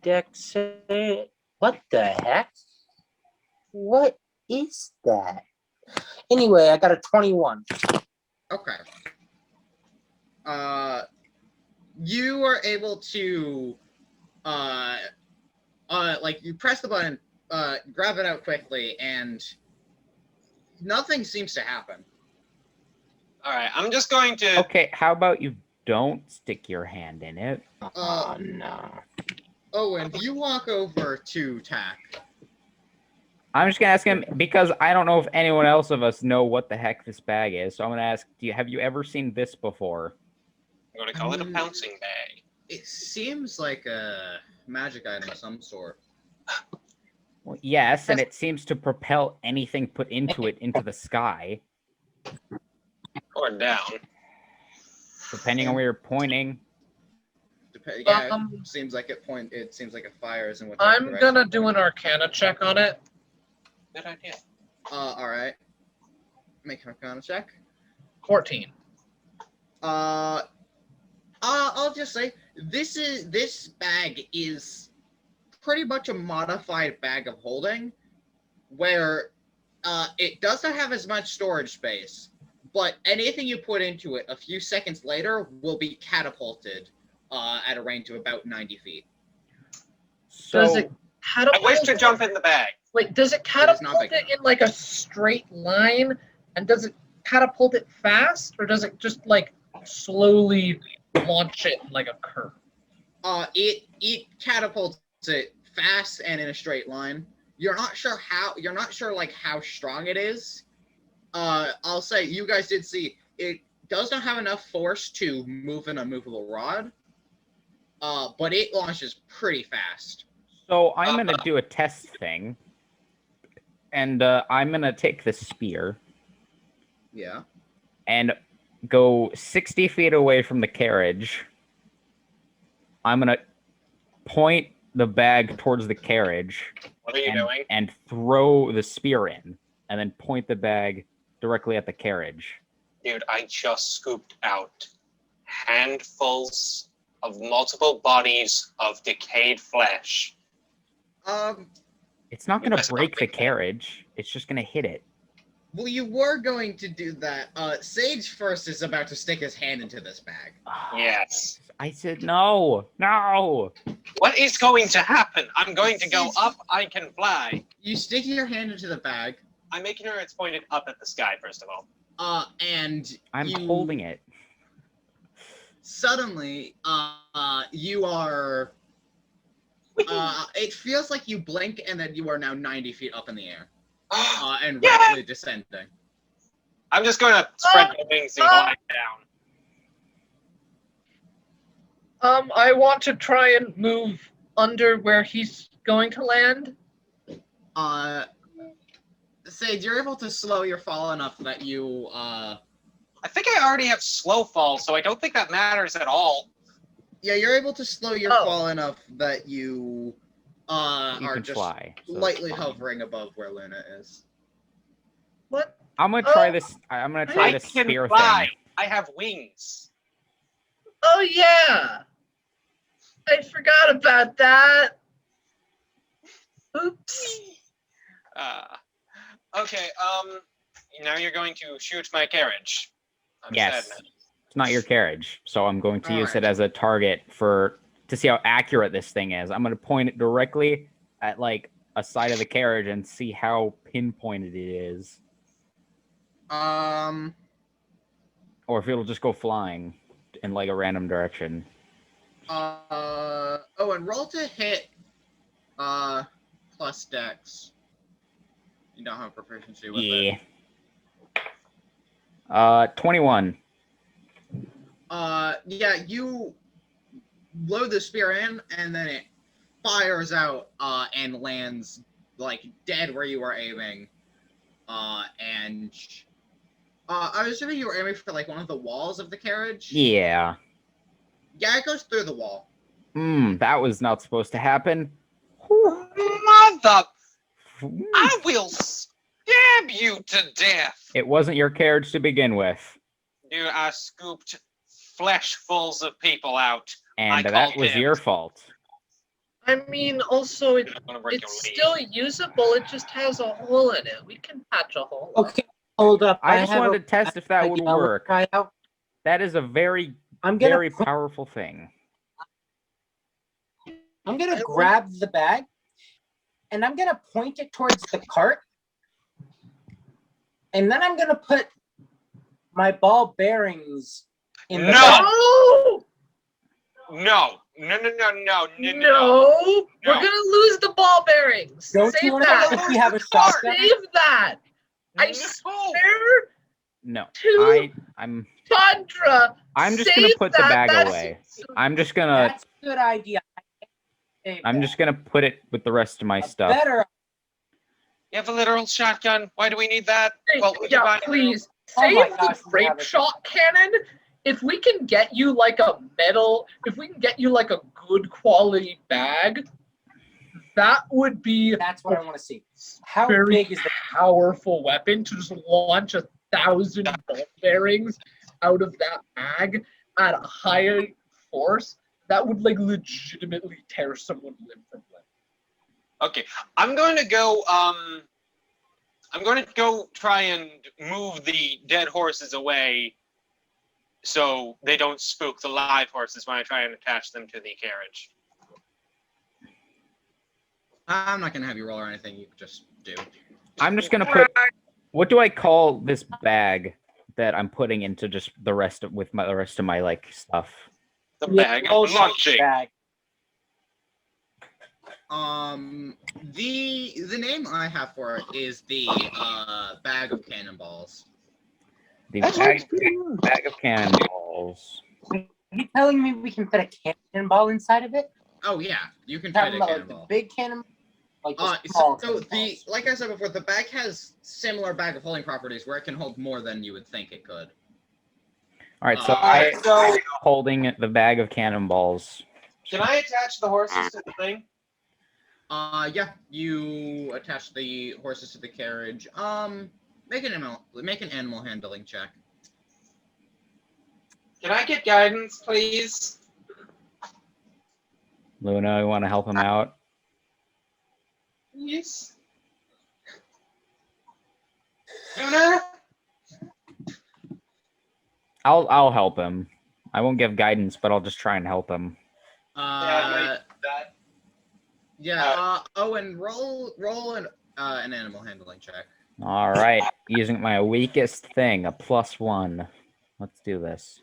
Deck save. What the heck? What is that? Anyway, I got a 21. Okay. You are able to, like you press the button, grab it out quickly, and nothing seems to happen. All right, I'm just going to. Okay, how about you don't stick your hand in it? Oh no. Owen, you walk over to Tack. I'm just gonna ask him because I don't know if anyone else of us know what the heck this bag is. So I'm gonna ask, have you ever seen this before? I'm going to call it a pouncing bag. It seems like a magic item of some sort. Well, yes, and it seems to propel anything put into it into the sky, Or down. depending on where you're pointing. Yeah, it seems like it seems like it fires in whichever I'm direction. gonna do an Arcana check on it. Good idea. All right. Make an Arcana check. 14. I'll just say this bag is pretty much a modified bag of holding, where it doesn't have as much storage space, but anything you put into it a few seconds later will be catapulted at a range of about 90 feet. Does So it catapult? I wish to jump in the bag. Wait, does it It is not catapult big it in like a straight line? And does it catapult it fast, or does it just like slowly launch it in like a curve? It catapults it fast and in a straight line. You're not sure like how strong it is. I'll say you guys did see it does not have enough force to move an unmovable rod. But it launches pretty fast. So I'm gonna do a test thing, and I'm gonna take the spear Yeah. and go 60 feet away from the carriage. I'm gonna point the bag towards the carriage. What are you doing? And throw the spear in, and then point the bag directly at the carriage. Dude, I just scooped out handfuls of multiple bodies of decayed flesh. It's not gonna That's not break the big. carriage. It's just gonna hit it. Well, you were going to do that. Sage first is about to stick his hand into this bag. Yes. I said no. No. What is going to happen? I'm going to go up, I can fly. You stick your hand into the bag, I'm making sure it's pointed up at the sky, first of all. and I'm you holding it. suddenly, you are. It feels like you blink, and then you are now 90 feet up in the air, and Yeah! rapidly descending. I'm just going to spread my wings and glide down. I want to try and move under where he's going to land. Sage, you're able to slow your fall enough that you I think I already have slow fall, so I don't think that matters at all. Yeah, you're able to slow your Oh. fall enough that you You are can just fly. so it's lightly fine. hovering above where Luna is. What? I'm gonna try Oh. this. I'm gonna try I this can spear fly. thing. I have wings. Oh yeah. I forgot about that. Oops. Okay, now you're going to shoot my carriage. I'm Yes. sad, man. It's not your carriage, so I'm going to use it Alright. as a target to see how accurate this thing is. I'm gonna point it directly at like a side of the carriage and see how pinpointed it is, or if it'll just go flying in like a random direction. And roll to hit, plus dex. You don't have proficiency with it. Yeah. 21. Yeah, you load the spear in, and then it fires out, and lands, like, dead where you were aiming. And, I was assuming you were aiming for, like, one of the walls of the carriage? Yeah. Yeah, it goes through the wall. That was not supposed to happen. Mother! I will stab you to death! It wasn't your carriage to begin with, Dude, I scooped fleshfuls of people out. and I that called was him. your fault. I mean, also I'm gonna break it's your still leg. usable. It just has a hole in it. We can patch a hole. up. Okay, hold up. I just have wanted to test if that would idea I wanna work. Try out. That is a very, I'm gonna very powerful thing. grab the bag and I'm gonna point it towards the cart. And then I'm gonna put my ball bearings in the No! bag. No! No! No! No! We're gonna lose the ball bearings. Don't Save you want to that. know if we have a Cart. shotgun? Save that. I No. swear No, to I'm Chandra. just gonna save put the that. bag That's- away. I'm just gonna That's a good idea. I'm just gonna put it with the rest of my stuff. Better. You have a literal shotgun. Why do we need that? Hey, Well, we can yeah, buy- please Oh save my the gosh, we grape have it. shot cannon. If we can get you like a metal, if we can get you like a good quality bag, that would be That's what I want to see. How very big is the powerful weapon to just launch 1,000 ball bearings out of that bag at a higher force. That would like legitimately tear someone limb from limb. Okay, I'm going to go. I'm going to go try and move the dead horses away, so they don't spook the live horses when I try and attach them to the carriage. I'm not gonna have you roll or anything, you just do. I'm just gonna put. What do I call this bag that I'm putting into just the rest of the rest of my like stuff? The Yeah, bag oh, of launching. bag? The name I have for it is the bag of cannonballs. The That sounds bag, pretty good. bag of cannonballs. Are you telling me we can fit a cannonball inside of it? Oh yeah, you can Talking fit a about like the cannonball. big cannonball, like the small So the cannonballs. like I said before, the bag has similar bag of holding properties where it can hold more than you would think it could. All right, so Alright, so- holding the bag of cannonballs. Can I attach the horses to the thing? Yeah, you attach the horses to the carriage. Make an animal handling check. Can I get guidance, please? Luna, you want to help him out? Please. Luna? I'll help him. I won't give guidance, but I'll just try and help him. That. Owen, roll an animal handling check. All right, using my weakest thing, a +1. Let's do this.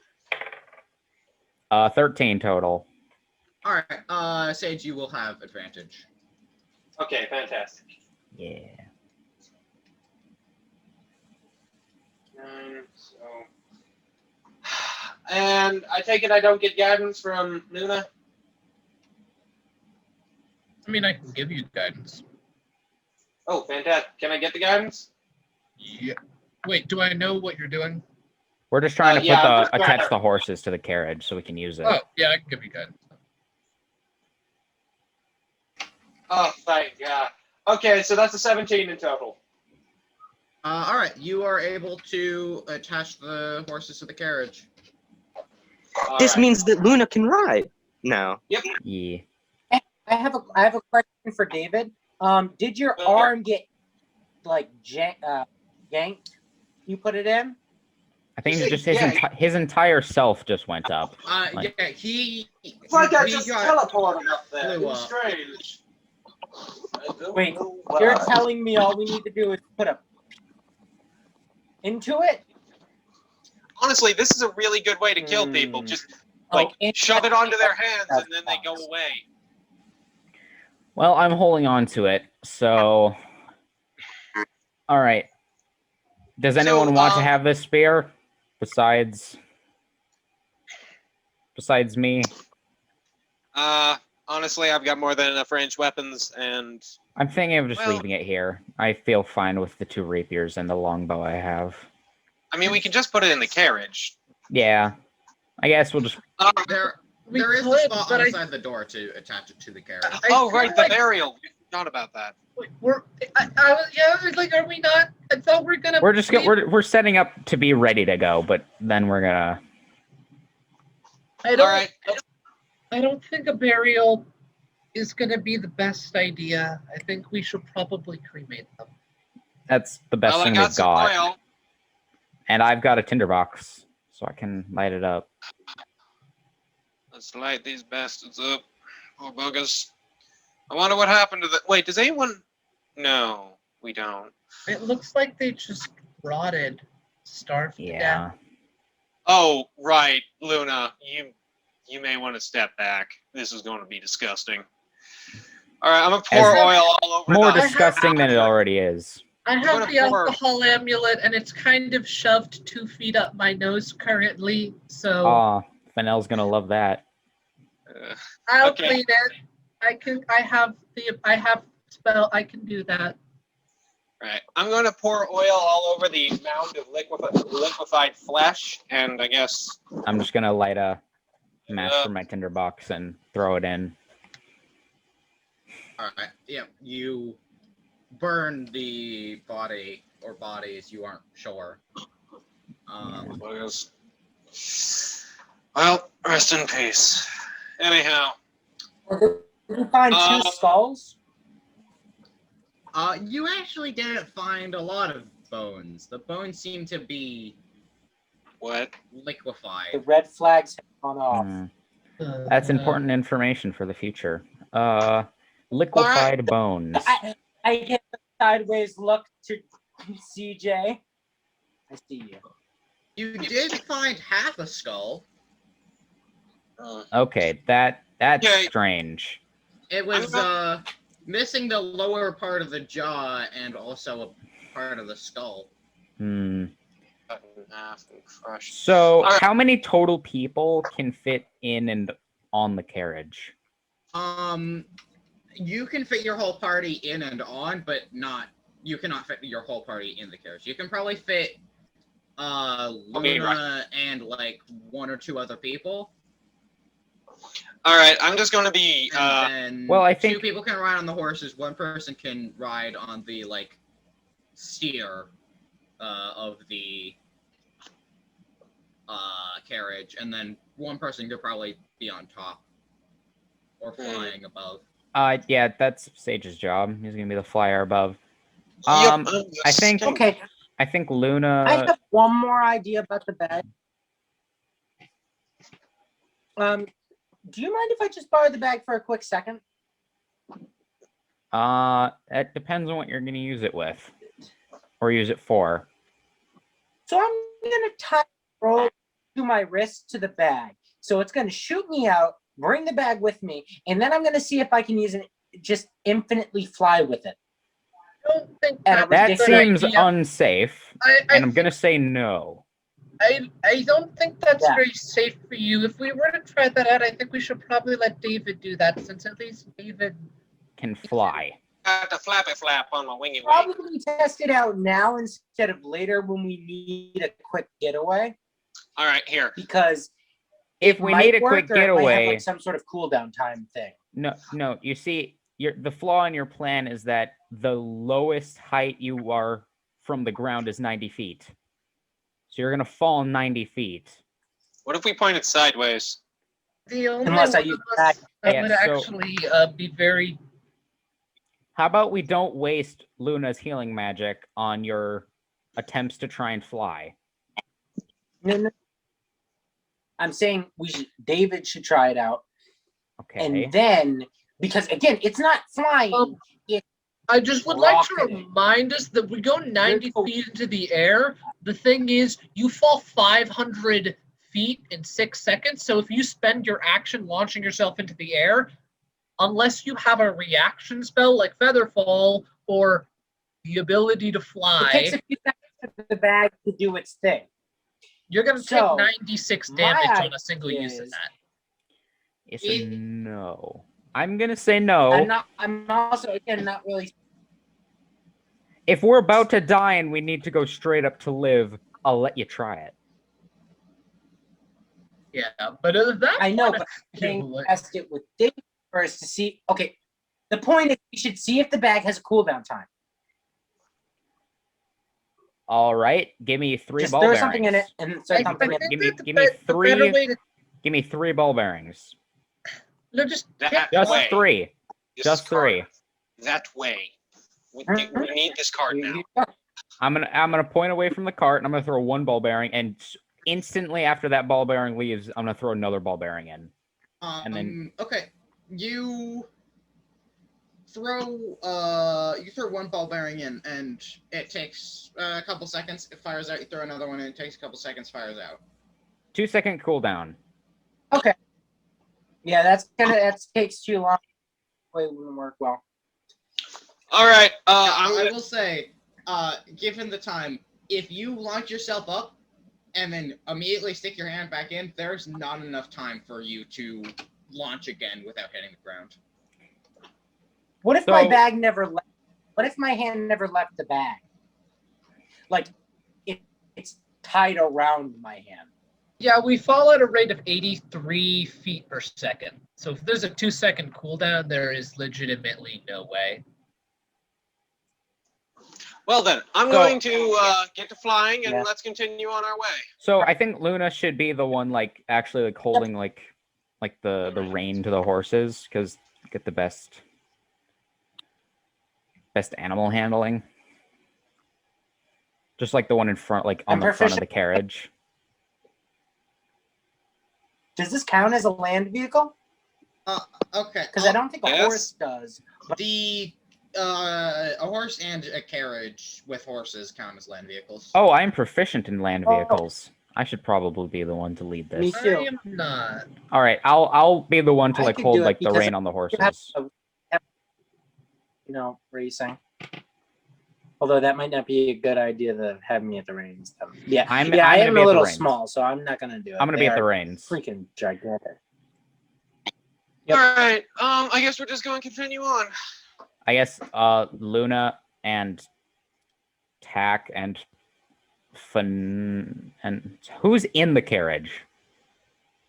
13 total. All right, Sage, you will have advantage. Okay, fantastic. Yeah. So. And I take it I don't get guidance from Luna? I mean, I can give you guidance. Oh, fantastic. Can I get the guidance? Yeah. Wait, do I know what you're doing? We're just trying to yeah, I'm just trying attach to- the horses to the carriage so we can use it. Oh, yeah, I can give you guidance. Oh, thank God. Okay, so that's a 17 in total. All right, you are able to attach the horses to the carriage. All This right. means that Luna can ride now. Yeah. I have a question for David. Did your Okay. arm get like yanked? You put it in? I think You just say his entire self just went up. Like- Yeah, he. It's like I he just got- teleported up there. It flew was up. strange. I don't Wait, know You're why. telling me all we need to do is put a into it? Honestly, this is a really good way to kill people. Just like and- shove it onto their hands and then they go away. Well, I'm holding on to it, so. All right. Does anyone want to have this spear besides me? Honestly, I've got more than enough ranged weapons, and I'm thinking of just Well- leaving it here. I feel fine with the 2 rapiers and the longbow I have. I mean, we can just put it in the carriage. Yeah. I guess we'll just. There is a could, spot but on the I- side of the door to attach it to the carriage. I Oh, feel right, the like- burial. We forgot about that. Wait, I was like, are we not? I thought we're gonna. We're just leave- we're setting up to be ready to go, but then we're gonna. I All don't. right. I don't think a burial is gonna be the best idea. I think we should probably cremate them. That's the best Well, I thing got we've some got. oil. And I've got a tinderbox, so I can light it up. Let's light these bastards up. Poor buggers. I wonder what happened to the. Wait, does anyone? No, we don't. It looks like they just rotted, starved to death. Yeah. Oh, right, Luna. You may want to step back. This is going to be disgusting. All right, I'm gonna pour As- oil all over. More the- disgusting than it already is. I I'm have gonna the pour- alcohol amulet, and it's kind of shoved 2 feet up my nose currently. So Aw, Fennell's gonna love that. I'll okay. clean it. I have spell. I can do that. Right. I'm going to pour oil all over the mound of liquefied flesh, and I guess. I'm just gonna light a match Yeah. from my tinderbox and throw it in. All right. Yeah, you burn the body or bodies. You aren't sure. Buggers. Well, rest in peace. Anyhow. Did you find Uh, 2 skulls? You actually didn't find a lot of bones. The bones seem to be What? The liquefied. red flags have gone off. That's important information for the future. Liquefied bones. I get a sideways look to CJ. I see you. You did find half a skull. Okay, that's Okay. strange. It was missing the lower part of the jaw and also a part of the skull. Hmm. Cut in half and crushed. So, Alright. how many total people can fit in and on the carriage? You can fit your whole party in and on, but you cannot fit your whole party in the carriage. You can probably fit Luna and like 1 or 2 other people. All right, I'm just going to be. And then Well, I think 2 people can ride on the horses. 1 person can ride on the like steer of the carriage, and then 1 person could probably be on top or flying above. Yeah, that's Sage's job. He's gonna be the flyer above. Yep, I think Okay, I think Luna. I have one more idea about the bag. Do you mind if I just borrow the bag for a quick second? It depends on what you're gonna use it with, or use it for. So I'm gonna tie a rope to my wrist to the bag. So it's gonna shoot me out, bring the bag with me, and then I'm gonna see if I can use it, just infinitely fly with it. I don't think At a That ridiculous seems idea. unsafe, and I'm gonna say no. I don't think that's Yeah. very safe for you. If we were to try that out, I think we should probably let David do that, since at least David. Can fly. got the flappy flap on my wingy wing. Probably test it out now instead of later when we need a quick getaway, All right, here. because If it we might need a work, quick or it might have, getaway, like some sort of cooldown time thing. no. You see, the flaw in your plan is that the lowest height you are from the ground is 90 feet. So you're gonna fall 90 feet. What if we point it sideways? The only Unless I one use of us that Yeah, would so- actually be very. How about we don't waste Luna's healing magic on your attempts to try and fly? No. I'm saying David should try it out, Okay. and then because again, it's not flying. Um, it's I just would like to rocketing. remind us that we go 90 Good. feet into the air. The thing is, you fall 500 feet in 6 seconds. So if you spend your action launching yourself into the air, unless you have a reaction spell like Featherfall or the ability to it fly, takes a few seconds for the bag to do its thing. you're going to So, take 96 my damage on a single idea use of is- that. It's a no. I'm gonna say no. I'm also again not really. If we're about to die and we need to go straight up to live, I'll let you try it. Yeah, but at that I know, point, but I feel think like- test it with David first to see. Okay, the point is we should see if the bag has a cooldown time. All right, give me 3 Just ball throw bearings. something in it and then throw I something in. think Give me- that give me the better 3. way to- Give me 3 ball bearings. No, just That Just way. 3. This Just 3. card. That way. We need this card now. I'm gonna point away from the cart and I'm gonna throw 1 ball bearing, and instantly after that ball bearing leaves, I'm gonna throw another ball bearing in. And then- Okay, you throw 1 ball bearing in, and it takes a couple seconds. It fires out. You throw another one in. It takes a couple seconds. Fires out. 2-second cooldown. Yeah, that takes too long. It wouldn't work well. All right. I I'm will say, given the time, if you launch yourself up and then immediately stick your hand back in, there's not enough time for you to launch again without hitting the ground. What if my So- bag never left? What if my hand never left the bag? Like it's tied around my hand. Yeah, we fall at a rate of 83 feet per second. So if there's a 2-second cooldown, there is legitimately no way. well then. I'm So- going to get to flying, and Yeah. let's continue on our way. So I think Luna should be the one actually holding like the rein to the horses, because get the best animal handling. Just like the one in front, like on I'm the front of proficient. the carriage. Does this count as a land vehicle? Okay. Because I don't think a Yes. horse does. A horse and a carriage with horses count as land vehicles. Oh, I'm proficient in land Oh. vehicles. I should probably be the one to lead this. Me too. I am not. All right, I'll be the one to I like could hold do it like the because rein on the You have horses. a racing. Although that might not be a good idea to have me at the reins. Yeah, I'm I gonna am be a at the little reins. small, so I'm not gonna do it. I'm gonna They be at the are reins. freaking gigantic. Yep. All right. I guess we're just going to continue on. I guess Luna and Tack and and who's in the carriage?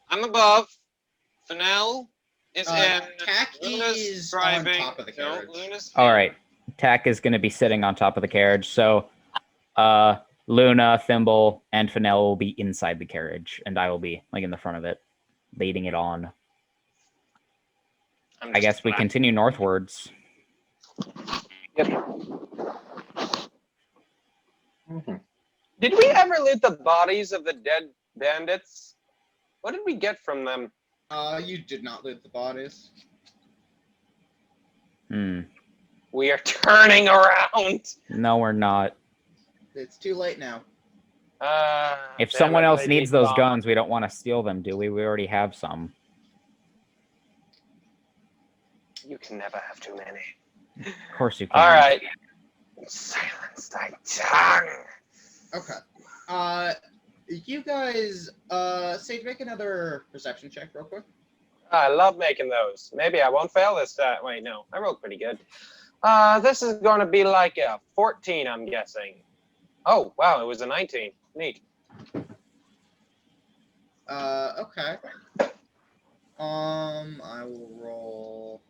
I'm above. Fennel is in. Tack Luna's is on driving. top of the No, carriage. Luna's All right, Tack is going to be sitting on top of the carriage. So, Luna, Thimble, and Fennel will be inside the carriage, and I will be like in the front of it, leading it on. I guess we continue northwards. Yep. Mhm. Did we ever loot the bodies of the dead bandits? What did we get from them? You did not loot the bodies. We are turning around. No, we're not. It's too late now. If Damn someone it, else I needs need those bomb. guns, we don't want to steal them, do we? We already have some. You can never have too many. Of course you can. All right. Silence thy tongue. Okay. You guys, Sage, make another perception check real quick. I love making those. Maybe I won't fail this time. Wait, no, I rolled pretty good. This is going to be like a 14, I'm guessing. Oh, wow, it was a 19. Neat. Okay. I will roll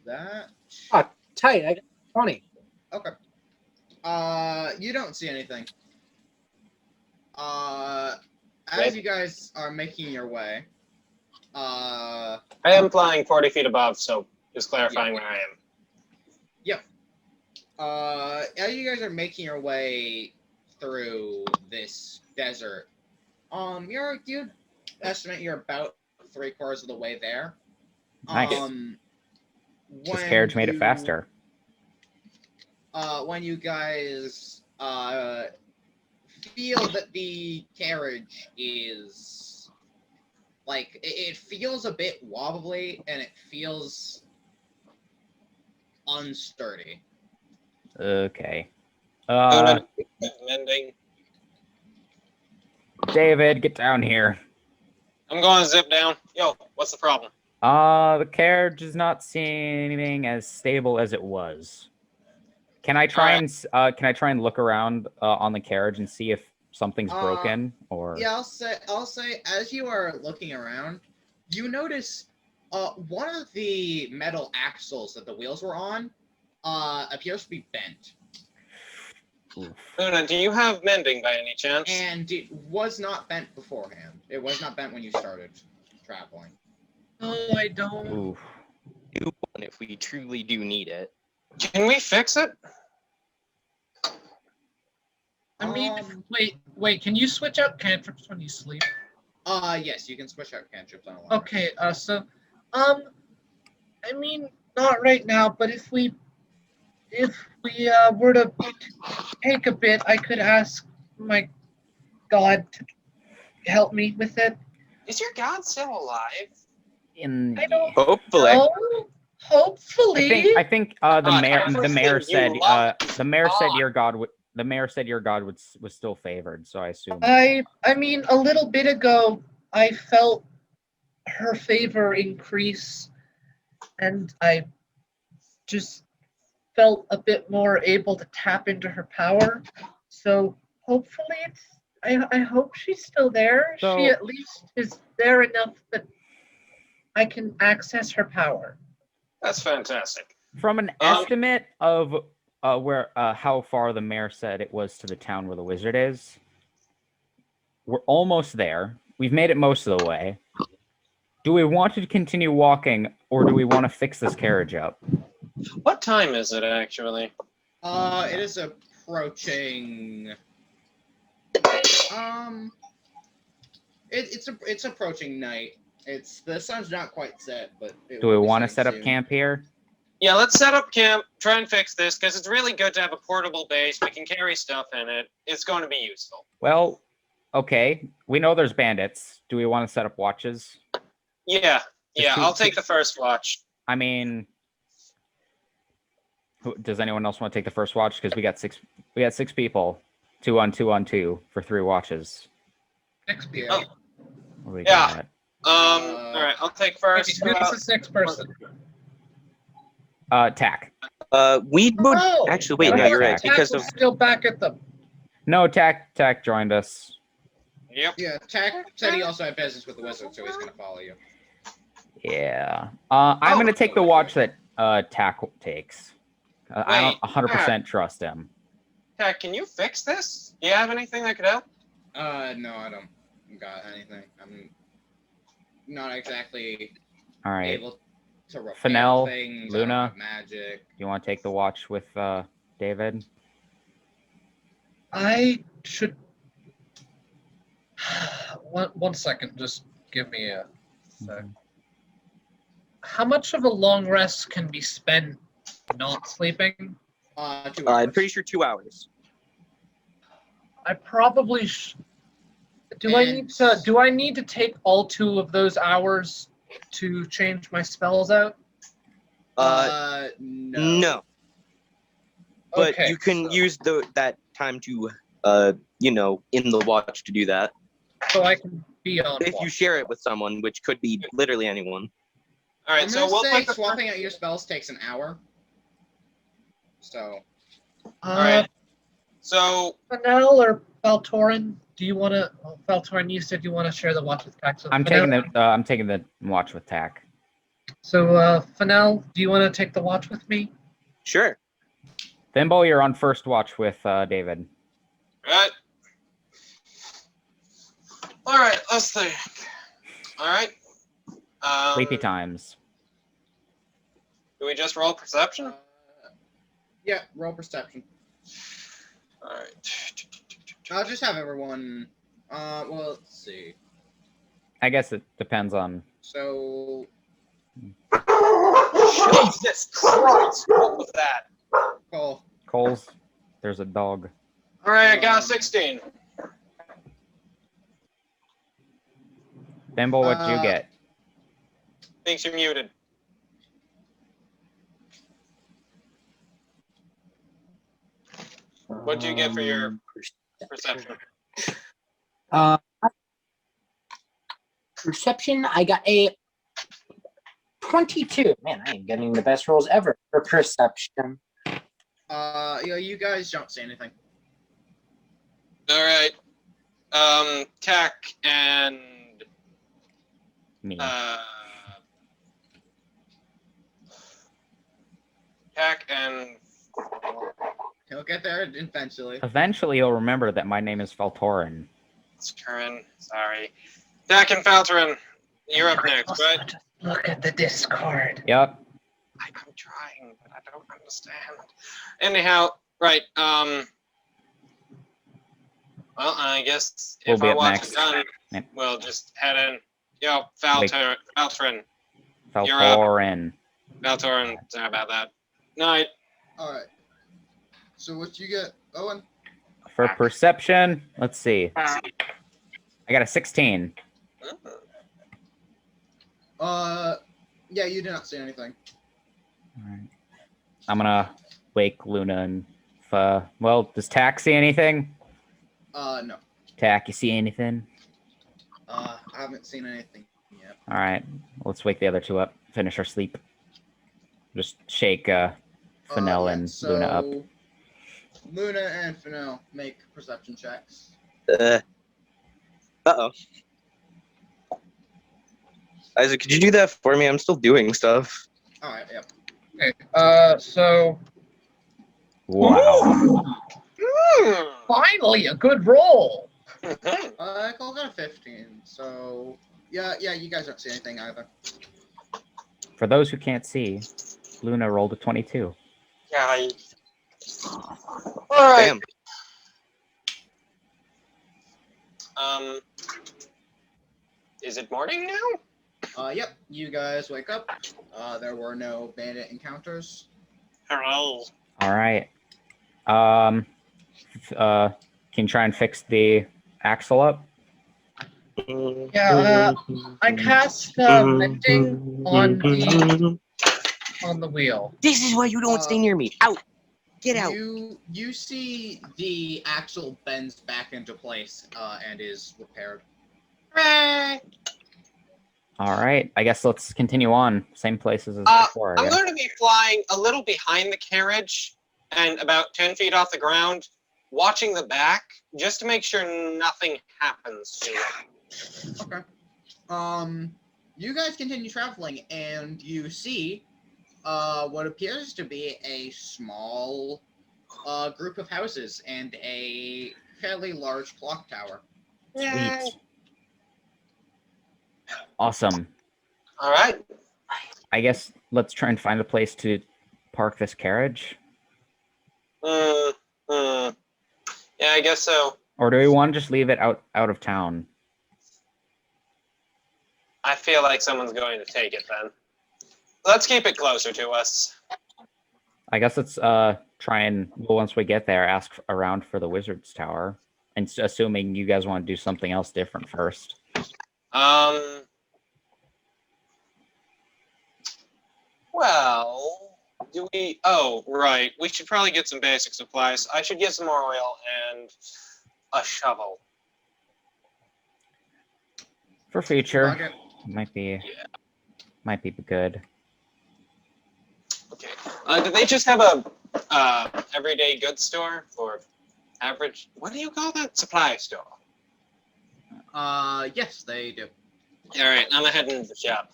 that. Oh, tight. I got 20. Okay. You don't see anything. As you guys are making your way, I am flying 40 feet above, so just clarifying where I am. as you guys are making your way through this desert, you estimate you're about 3/4 of the way there. Nice. This when carriage made it you- faster. When you guys feel that the carriage is like it feels a bit wobbly and it feels unsturdy. Okay. Mending. David, get down here. I'm going to zip down. Yo, what's the problem? The carriage is not seeming as stable as it was. Can I try and look around on the carriage and see if something's broken or? Yeah, I'll say as you are looking around, you notice one of the metal axles that the wheels were on appears to be bent. Luna, do you have mending by any chance? And it was not bent beforehand. It was not bent when you started traveling. No, I don't. Oof. New one if we truly do need it. Can we fix it? I mean, wait. Can you switch out cantrips when you sleep? Yes, you can switch out cantrips on a ladder. Okay. I mean, not right now, but if we were to take a bit, I could ask my god to help me with it. Is your god still alive? I don't Hopefully. know. Hopefully. I think the mayor first said thing you love the mayor said your god would. The mayor said your god was still favored, so I assume. I mean, a little bit ago, I felt her favor increase, and I just felt a bit more able to tap into her power. So hopefully, I hope she's still there. So- She at least is there enough that I can access her power. That's fantastic. From an estimate of where how far the mayor said it was to the town where the wizard is, we're almost there. We've made it most of the way. Do we want to continue walking, or do we want to fix this carriage up? What time is it actually? It is approaching. It's approaching night. The sun's not quite set, but Do we want to set up camp here? Yeah, let's set up camp, try and fix this, because it's really good to have a portable base. We can carry stuff in it. It's going to be useful. Well, okay. We know there's bandits. Do we want to set up watches? Yeah, Just I'll take the first watch. I mean, Does anyone else want to take the first watch? Because we got six people, 2 on 2 on 2 for 3 watches. 6 people. Oh. What do we Yeah. got? All right, I'll take first. Who's the 6th person? Tack. We would Oh, actually wait. yeah, No, we you're got right. Tack. Because Tack of was still back at the. No, Tack joined us. Yep. Yeah, Tack said he also had business with the wizard, so he's gonna follow you. Yeah. I'm gonna take the watch that Tack takes. I don't Wait, 100% trust him. Tack, can you fix this? Do you have anything that could help? No, I don't got anything. I'm not exactly All right. able to repair Fennel, things. Luna. I don't have magic. You want to take the watch with David? I should. One second. Just give me a sec. How much of a long rest can be spent not sleeping? 2 hours. I'm pretty sure 2 hours. I probably do. I need to take all 2 of those hours to change my spells out? No. No. But Okay, you can so- use that time to, in the watch to do that. So I can be on. If you watch. share it with someone, which could be literally anyone. All right, I'm so gonna we'll say take the swapping out your spells takes an hour. So All right. So Fennel or Faltorin, do you want to? Faltorin, you said you want to share the watch with Tack. So I'm taking the watch with Tack. So Fennel, do you want to take the watch with me? Sure. Thimble, you're on first watch with David. right. All right, let's think. All right. Sleepy times. Do we just roll perception? yeah, roll perception. All right. I'll just have everyone. Well, let's see. I guess it depends on. So Jesus Christ! What was that? Cole. Coles, there's a dog. All right, I got a 16. Thimble, what'd you get? Thinks you're muted. What do you get for your perception? Uh, perception, I got a 22. Man, I am getting the best rolls ever for perception. You guys don't see anything. All right. Tack and Me. Tack and He'll get there eventually. Eventually, you'll remember that my name is Faltorin. Turin. Sorry. Tack and Falterin, you're up next, right? Just look at the Discord. Yep. I'm trying, but I don't understand. Anyhow, right. Well, I guess We'll if be our up watch next. is done, Yep. we'll just head in. Yo, Falterin. You're up. Faltorin. Falterin, sorry about that. Night. All right. So what you get, Owen? For perception, let's see. I got a 16. Yeah, you do not see anything. All right. I'm gonna wake Luna and. Well, does Tack see anything? No. Tack, you see anything? I haven't seen anything yet. All right. Let's wake the other 2 up. Finish our sleep. Just shake Fennel Yeah, and so Luna up. Luna and Fennel make perception checks. Uh-oh. Isaac, could you do that for me? I'm still doing stuff. All right. Yep. Okay. So Wow. finally a good roll. Cole got a 15. So yeah, you guys don't see anything either. For those who can't see, Luna rolled a 22. Yeah. All right. Damn. Is it morning now? Yep. You guys wake up. There were no bandit encounters. Hello. All right. Can you try and fix the axle up? Yeah. I cast mending on the on the wheel. This is why you don't stay near me. Out. Get out. You see the axle bends back into place and is repaired. Hooray! All right. I guess let's continue on. Same places as before. I'm Yeah. going to be flying a little behind the carriage and about 10 feet off the ground, watching the back, just to make sure nothing happens to it. Okay. You guys continue traveling, and you see what appears to be a small group of houses and a fairly large clock tower. Sweet. Awesome. All right. I guess let's try and find a place to park this carriage. Yeah, I guess so. Or do we want to just leave it out of town? I feel like someone's going to take it then. Let's keep it closer to us. I guess let's try and once we get there, ask around for the wizard's tower, and assuming you guys want to do something else different first. Well, do we? Oh, right. We should probably get some basic supplies. I should get some more oil and a shovel. For future, Okay. might be good. Okay. Do they just have a everyday goods store for average? What do you call that? Supply store. Yes, they do. All right. I'm heading to the shop.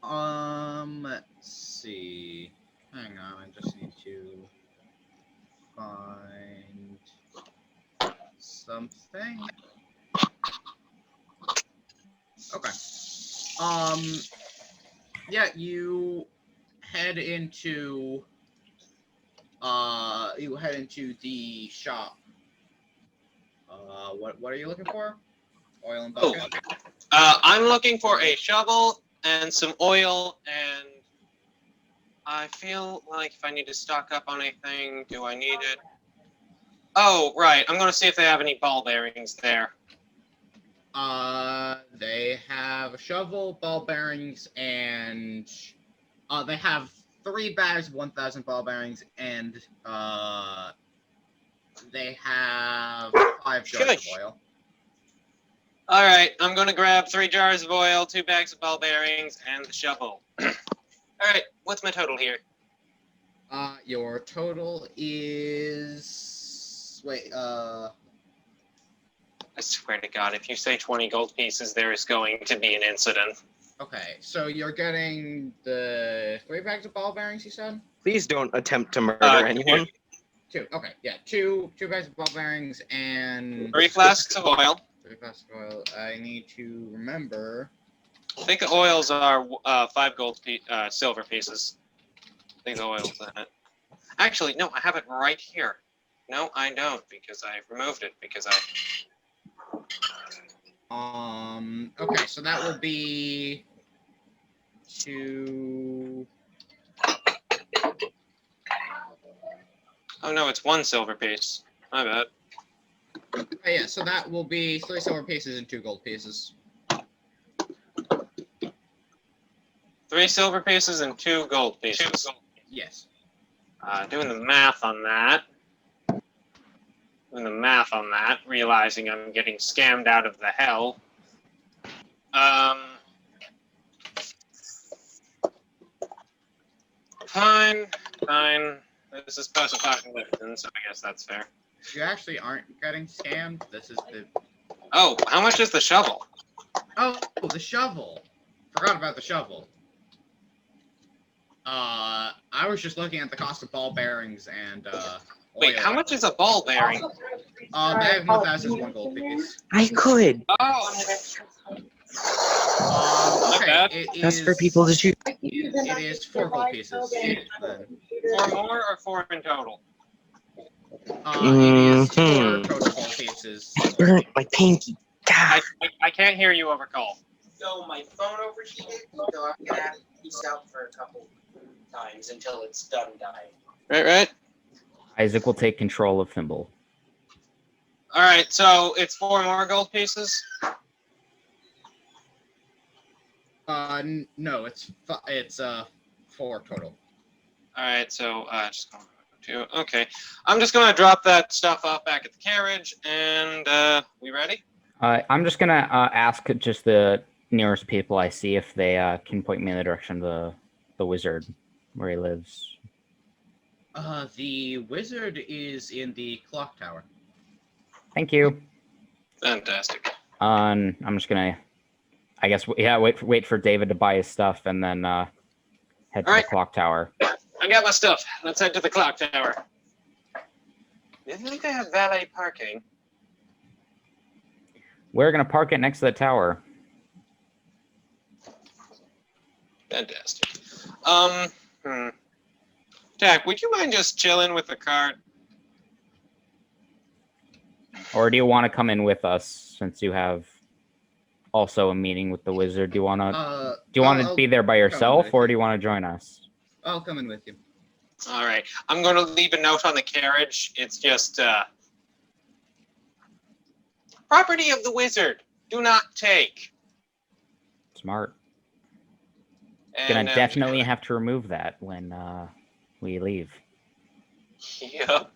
Let's see. Hang on, I just need to find something. Okay. Yeah, you head into the shop. What are you looking for? Oil and bucket? I'm looking for a shovel and some oil, and I feel like if I need to stock up on anything, do I need it? Oh, right. I'm going to see if they have any ball bearings there. They have a shovel, ball bearings, and they have 3 bags of 1,000 ball bearings, and they have 5 jars of oil. All right, I'm going to grab 3 jars of oil, 2 bags of ball bearings, and the shovel. All right, what's my total here? Your total is... Wait, I swear to God, if you say 20 gold pieces, there is going to be an incident. Okay, so you're getting the 3 bags of ball bearings, you said? Please don't attempt to murder anyone. 2. Okay, yeah, 2 bags of ball bearings and 3 flasks of oil. 3 flasks of oil. I need to remember. I think the oils are 5 silver pieces. I think the oil's in it. Actually, no, I have it right here. No, I don't, because I removed it, because I... Okay, so that will be 2... Oh no, it's 1 silver piece. My bad. Yeah, so that will be 3 silver pieces and 2 gold pieces. 3 silver pieces and 2 gold pieces. Yes. Doing the math on that. Realizing I'm getting scammed out of the hell. Fine. This is post-apocalyptic, so I guess that's fair. You actually aren't getting scammed. This is the... Oh, how much is the shovel? Oh, the shovel. Forgot about the shovel. I was just looking at the cost of ball bearings and, Wait, oil. how much is a ball bearing? Bag of 1,000 is 1 gold piece. I could. Oh, Okay, bad. That's for people to shoot. It is 4 gold pieces. Then. 4 more or 4 in total? It is 4 total gold pieces. Burnt my pinky. God. I can't hear you over call. So my phone overheated, so I'm gonna have to peace out for a couple times until it's done dying. Right. Isaac will take control of Thimble. All right, so it's 4 more gold pieces. No, it's 4 total. All right, so just going to okay. I'm just gonna drop that stuff off back at the carriage, and we ready? I'm just gonna ask just the nearest people I see if they can point me in the direction of the wizard where he lives. The wizard is in the clock tower. Thank you. Fantastic. I'm just gonna, I guess, yeah, wait for David to buy his stuff and then head to the Alright. clock tower. I got my stuff. Let's head to the clock tower. Do you think they have valet parking? We're gonna park it next to the tower. Fantastic. Jack, would you mind just chilling with the cart? Or do you want to come in with us since you have also a meeting with the wizard? Do you want to I'll be there by yourself with or you. do you want to join us? I'll come in with you. All right. I'm going to leave a note on the carriage. It's just property of the wizard. Do not take. Smart. And, Gonna definitely have to remove that when we leave. Yep.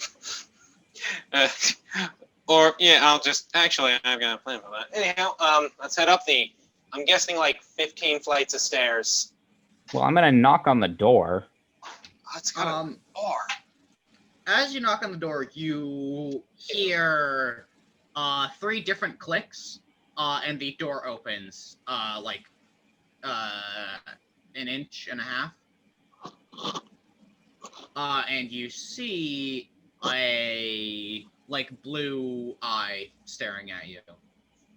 Or yeah, I'll just actually I've got a plan for that. Anyhow, let's head up the. I'm guessing like 15 flights of stairs. Well, I'm gonna knock on the door. Oh, it's got a door. As you knock on the door, you hear 3 different clicks, and the door opens like an inch and a half. And you see a blue eye staring at you.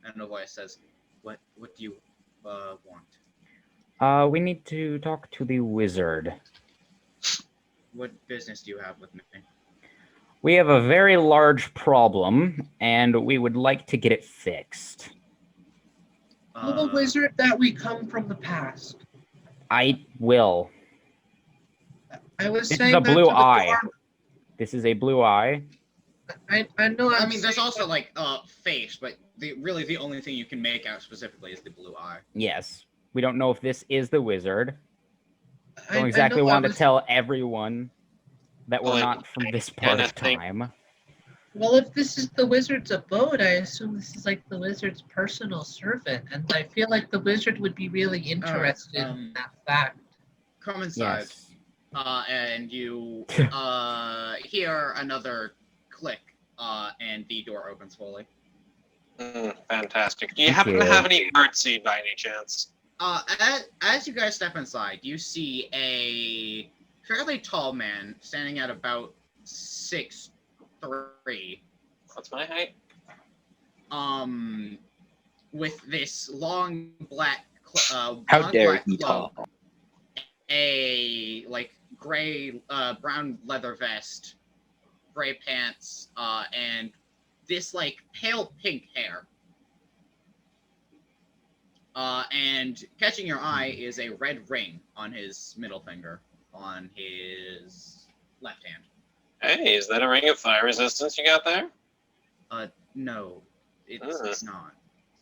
And a voice says, "What do you want? We need to talk to the wizard. What business do you have with me?" We have a very large problem, and we would like to get it fixed. The wizard that we come from the past. I will. I was This is saying a that blue to the eye. dorm. This is a blue eye. I know. I mean, there's also face, but really the only thing you can make out specifically is the blue eye. Yes. We don't know if this is the wizard. I Don't exactly know I want to was- tell everyone that we're Well, not from this part of anything. time. Well, if this is the wizard's abode, I assume this is like the wizard's personal servant, and I feel like the wizard would be really interested in that fact. Come inside. Yes. And you hear another click, and the door opens fully. Fantastic. Do you Thank happen you. to have any birdseed by any chance? As you guys step inside, you see a fairly tall man standing at about 6'3", What's my height? with this long black How long dare black he cloak, talk? a gray brown leather vest, gray pants, and this pale pink hair. And catching your eye is a red ring on his middle finger on his left hand. Hey, is that a ring of fire resistance you got there? No, it's not.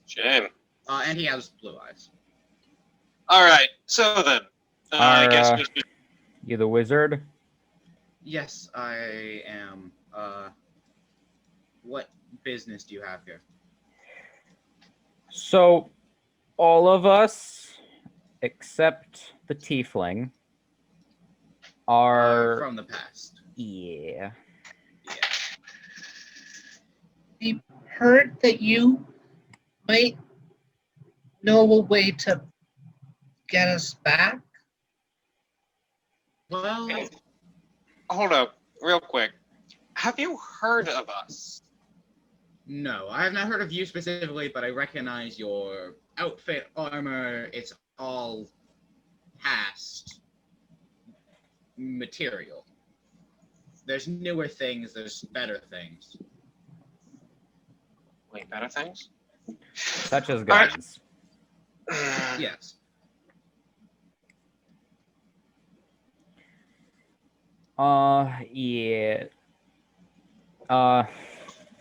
Shame. And he has blue eyes. All right. So then, I guess we should- You the wizard? Yes, I am. What business do you have here? So, all of us, except the tiefling, are... From the past. Yeah. Yeah. We heard that you might know a way to get us back. Well, hold up, real quick. Have you heard of us? no, I have not heard of you specifically, but I recognize your outfit, armor. It's all past material. There's newer things, there's better things. Wait, better things? Such as right. guns. Yes. Yeah.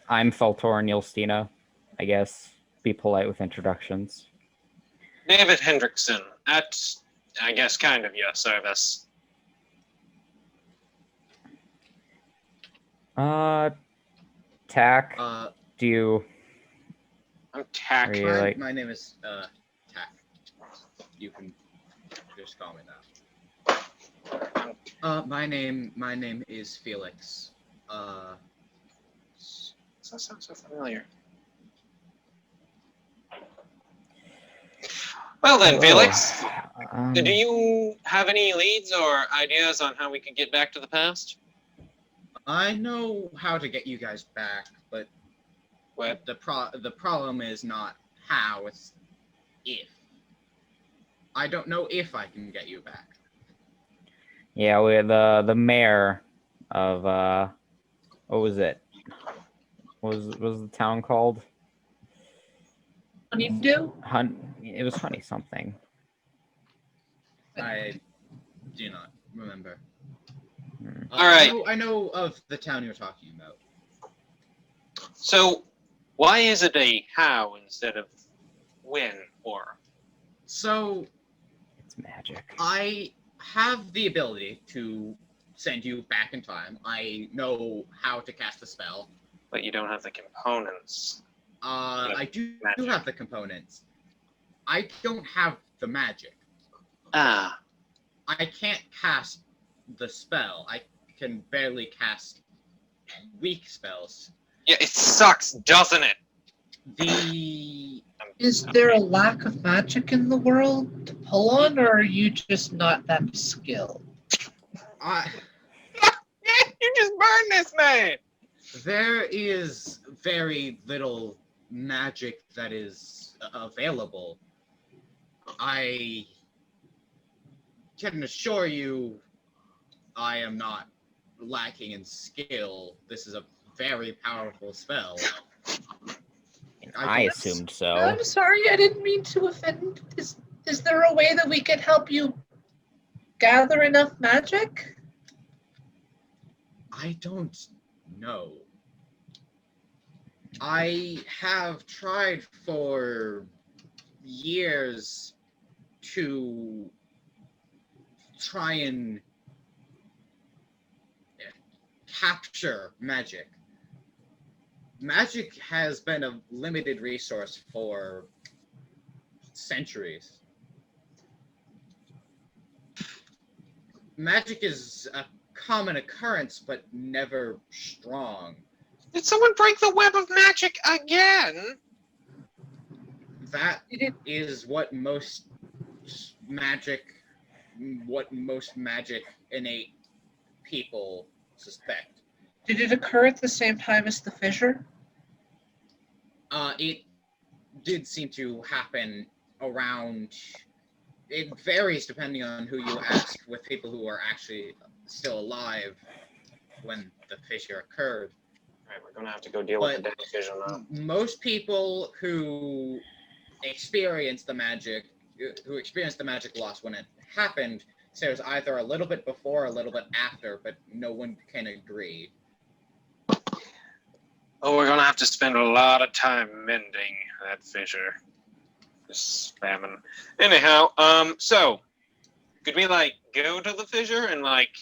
I'm Feltor Nilstina, I guess. Be polite with introductions. David Hendrickson, at, I guess, kind of your service. Tack. Uh, Do you? I'm Are tack. you like? my name is Tack. You can just call me that. My name is Felix. That sounds so familiar. Well then, Hello. Felix, Um, do you have any leads or ideas on how we could get back to the past? I know how to get you guys back, but What? the problem is not how, it's if. I don't know if I can get you back. Yeah, with the mayor of what was it? What was the town called? Honeydew? It was Honey something. I do not remember. All right. I know of the town you're talking about. So, why is it a how instead of when or? So It's magic. I have the ability to send you back in time. I know how to cast a spell. But you don't have the components. I do Magic. have the components. I don't have the magic. Ah, I can't cast the spell. I can barely cast weak spells. yeah, it sucks, doesn't it? The Is there a lack of magic in the world to pull on, or are you just not that skilled? You just burned this man. there is very little magic that is available. I can assure you, I am not lacking in skill. This is a very powerful spell. I assumed so. I'm sorry, I didn't mean to offend. Is there a way that we could help you gather enough magic? I don't know. I have tried for years to try and capture magic. Magic has been a limited resource for centuries. Magic is a common occurrence, but never strong. Did someone break the web of magic again? That is what most magic innate people suspect. Did it occur at the same time as the fissure? It did seem to happen around. It varies depending on who you ask. With people who are actually still alive when the fissure occurred. All right, we're gonna have to go deal with the dead vision now. Most people who experienced the magic loss when it happened, so it was either a little bit before or a little bit after, but no one can agree. Oh, we're gonna have to spend a lot of time mending that fissure. Just spamming. Anyhow, so could we like go to the fissure and like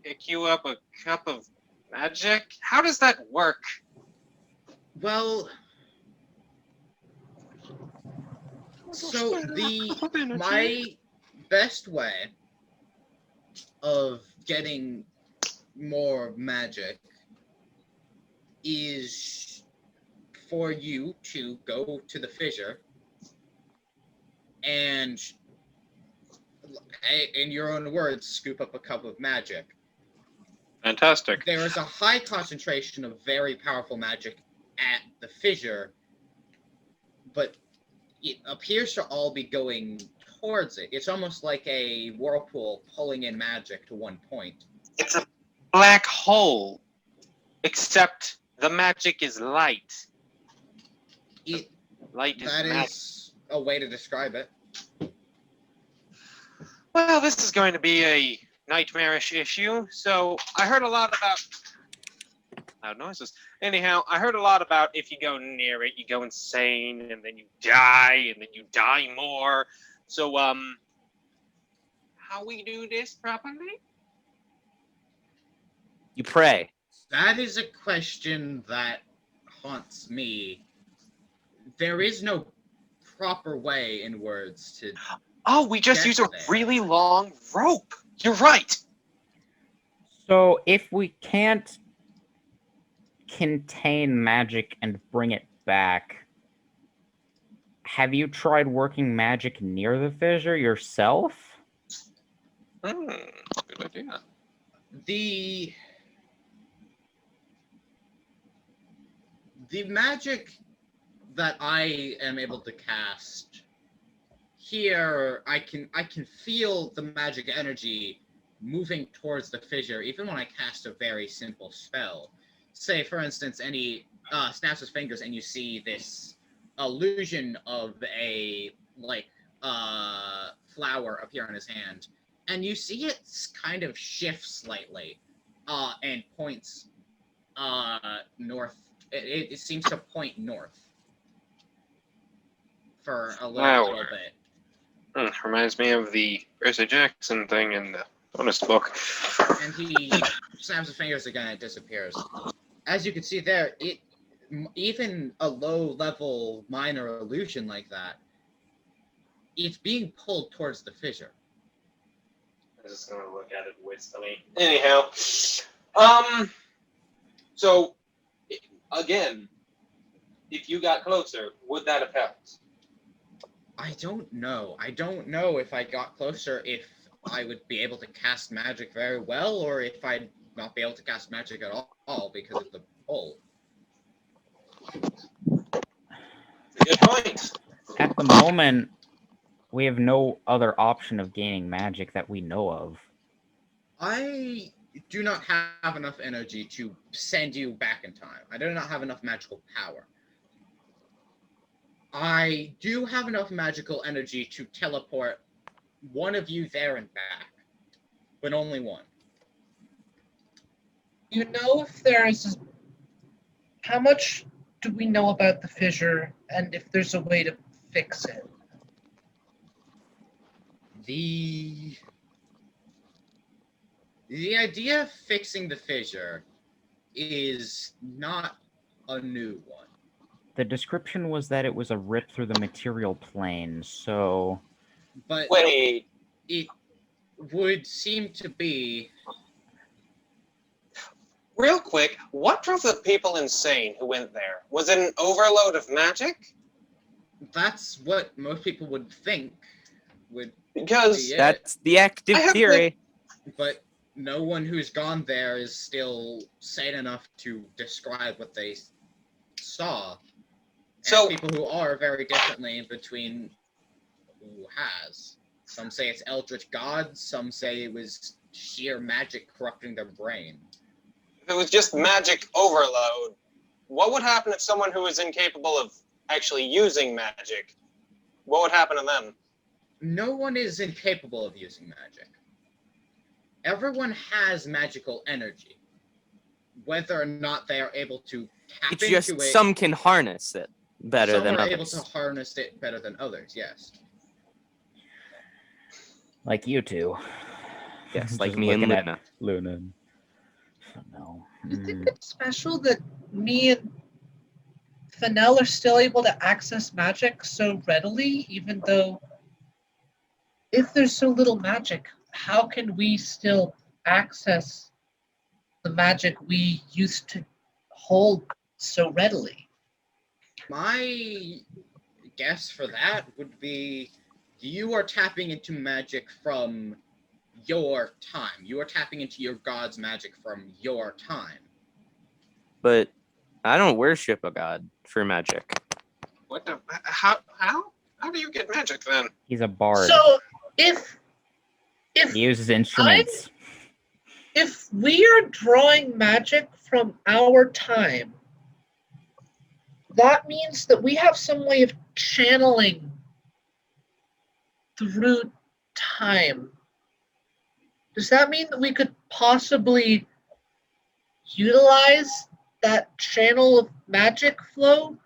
pick you up a cup of magic? How does that work? Well, so my best way of getting more magic is for you to go to the fissure and, in your own words, scoop up a cup of magic. Fantastic. There is a high concentration of very powerful magic at the fissure, but it appears to all be going towards it. It's almost like a whirlpool pulling in magic to one point. It's a black hole, except the magic is light. Light is That magic. is a way to describe it. Well, this is going to be a nightmarish issue. So I heard a lot about loud noises. Anyhow, I heard a lot about if you go near it, you go insane, and then you die, and then you die more. So, how we do this properly? You pray. That is a question that haunts me. There is no proper way in words to. Oh, we just Get use a there. really long rope. You're right. So if we can't contain magic and bring it back, have you tried working magic near the fissure yourself? Good idea. The magic that I am able to cast here, I can feel the magic energy moving towards the fissure, even when I cast a very simple spell. Say, for instance, any snaps his fingers, and you see this illusion of a flower appear on his hand, and you see it kind of shift slightly, and points north. It seems to point north for a little bit. Reminds me of the Percy Jackson thing in the bonus book. And he snaps his fingers again and it disappears. As you can see there, even a low-level minor illusion like that, it's being pulled towards the fissure. I'm just gonna look at it wistfully. Anyhow, so again, if you got closer, would that have helped? I don't know. I don't know if I got closer, if I would be able to cast magic very well, or if I'd not be able to cast magic at all because of the pull. Good point. At the moment, we have no other option of gaining magic that we know of. I do not have enough energy to send you back in time. I do not have enough magical power. I do have enough magical energy to teleport one of you there and back, but only one. You know if there's... How much do we know about the fissure, and if there's a way to fix it? The idea of fixing the fissure is not a new one. The description was that it was a rip through the material plane, so... But Wait. it would seem to be... Real quick, what drove the people insane who went there? Was it an overload of magic? That's what most people would think would Because be it. That's the active I have theory. But no one who's gone there is still sane enough to describe what they saw. So- And people who are vary differently in between who has. Some say it's eldritch gods, some say it was sheer magic corrupting their brain. if it was just magic overload, what would happen if someone who was incapable of actually using magic? What would happen to them? No one is incapable of using magic. Everyone has magical energy. Whether or not they are able to tap It's into just it, some can harness it better some than are able others. to harness it better than others, yes. Like you two. Yes, like Just me and looking at Luna. Luna. No. You think it's special that me and Fennel are still able to access magic so readily, even though if there's so little magic, how can we still access the magic we used to hold so readily? My guess for that would be you are tapping into magic from your time. You are tapping into your god's magic from your time. But I don't worship a god for magic. What the? How do you get magic then? He's a bard. So if He uses instruments. if we are drawing magic from our time, that means that we have some way of channeling through time. Does that mean that we could possibly utilize that channel of magic flow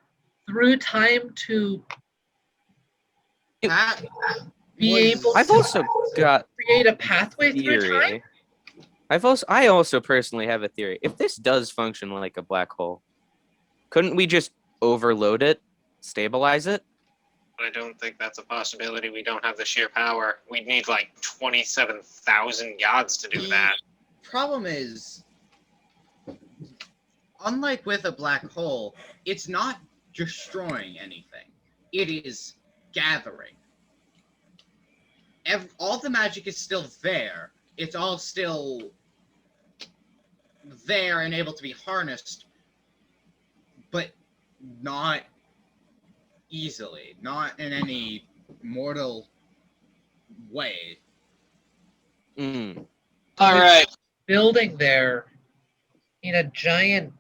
through time to That be was- able I've to also got create a pathway through time? theory. I also personally have a theory. If this does function like a black hole, couldn't we just overload it, stabilize it? I don't think that's a possibility. We don't have the sheer power. We'd need like 27,000 yards to do that. Problem is, unlike with a black hole, it's not destroying anything. It is gathering. All the magic is still there. It's all still there and able to be harnessed, but not easily, not in any mortal way. Mm. All right. Building there in a giant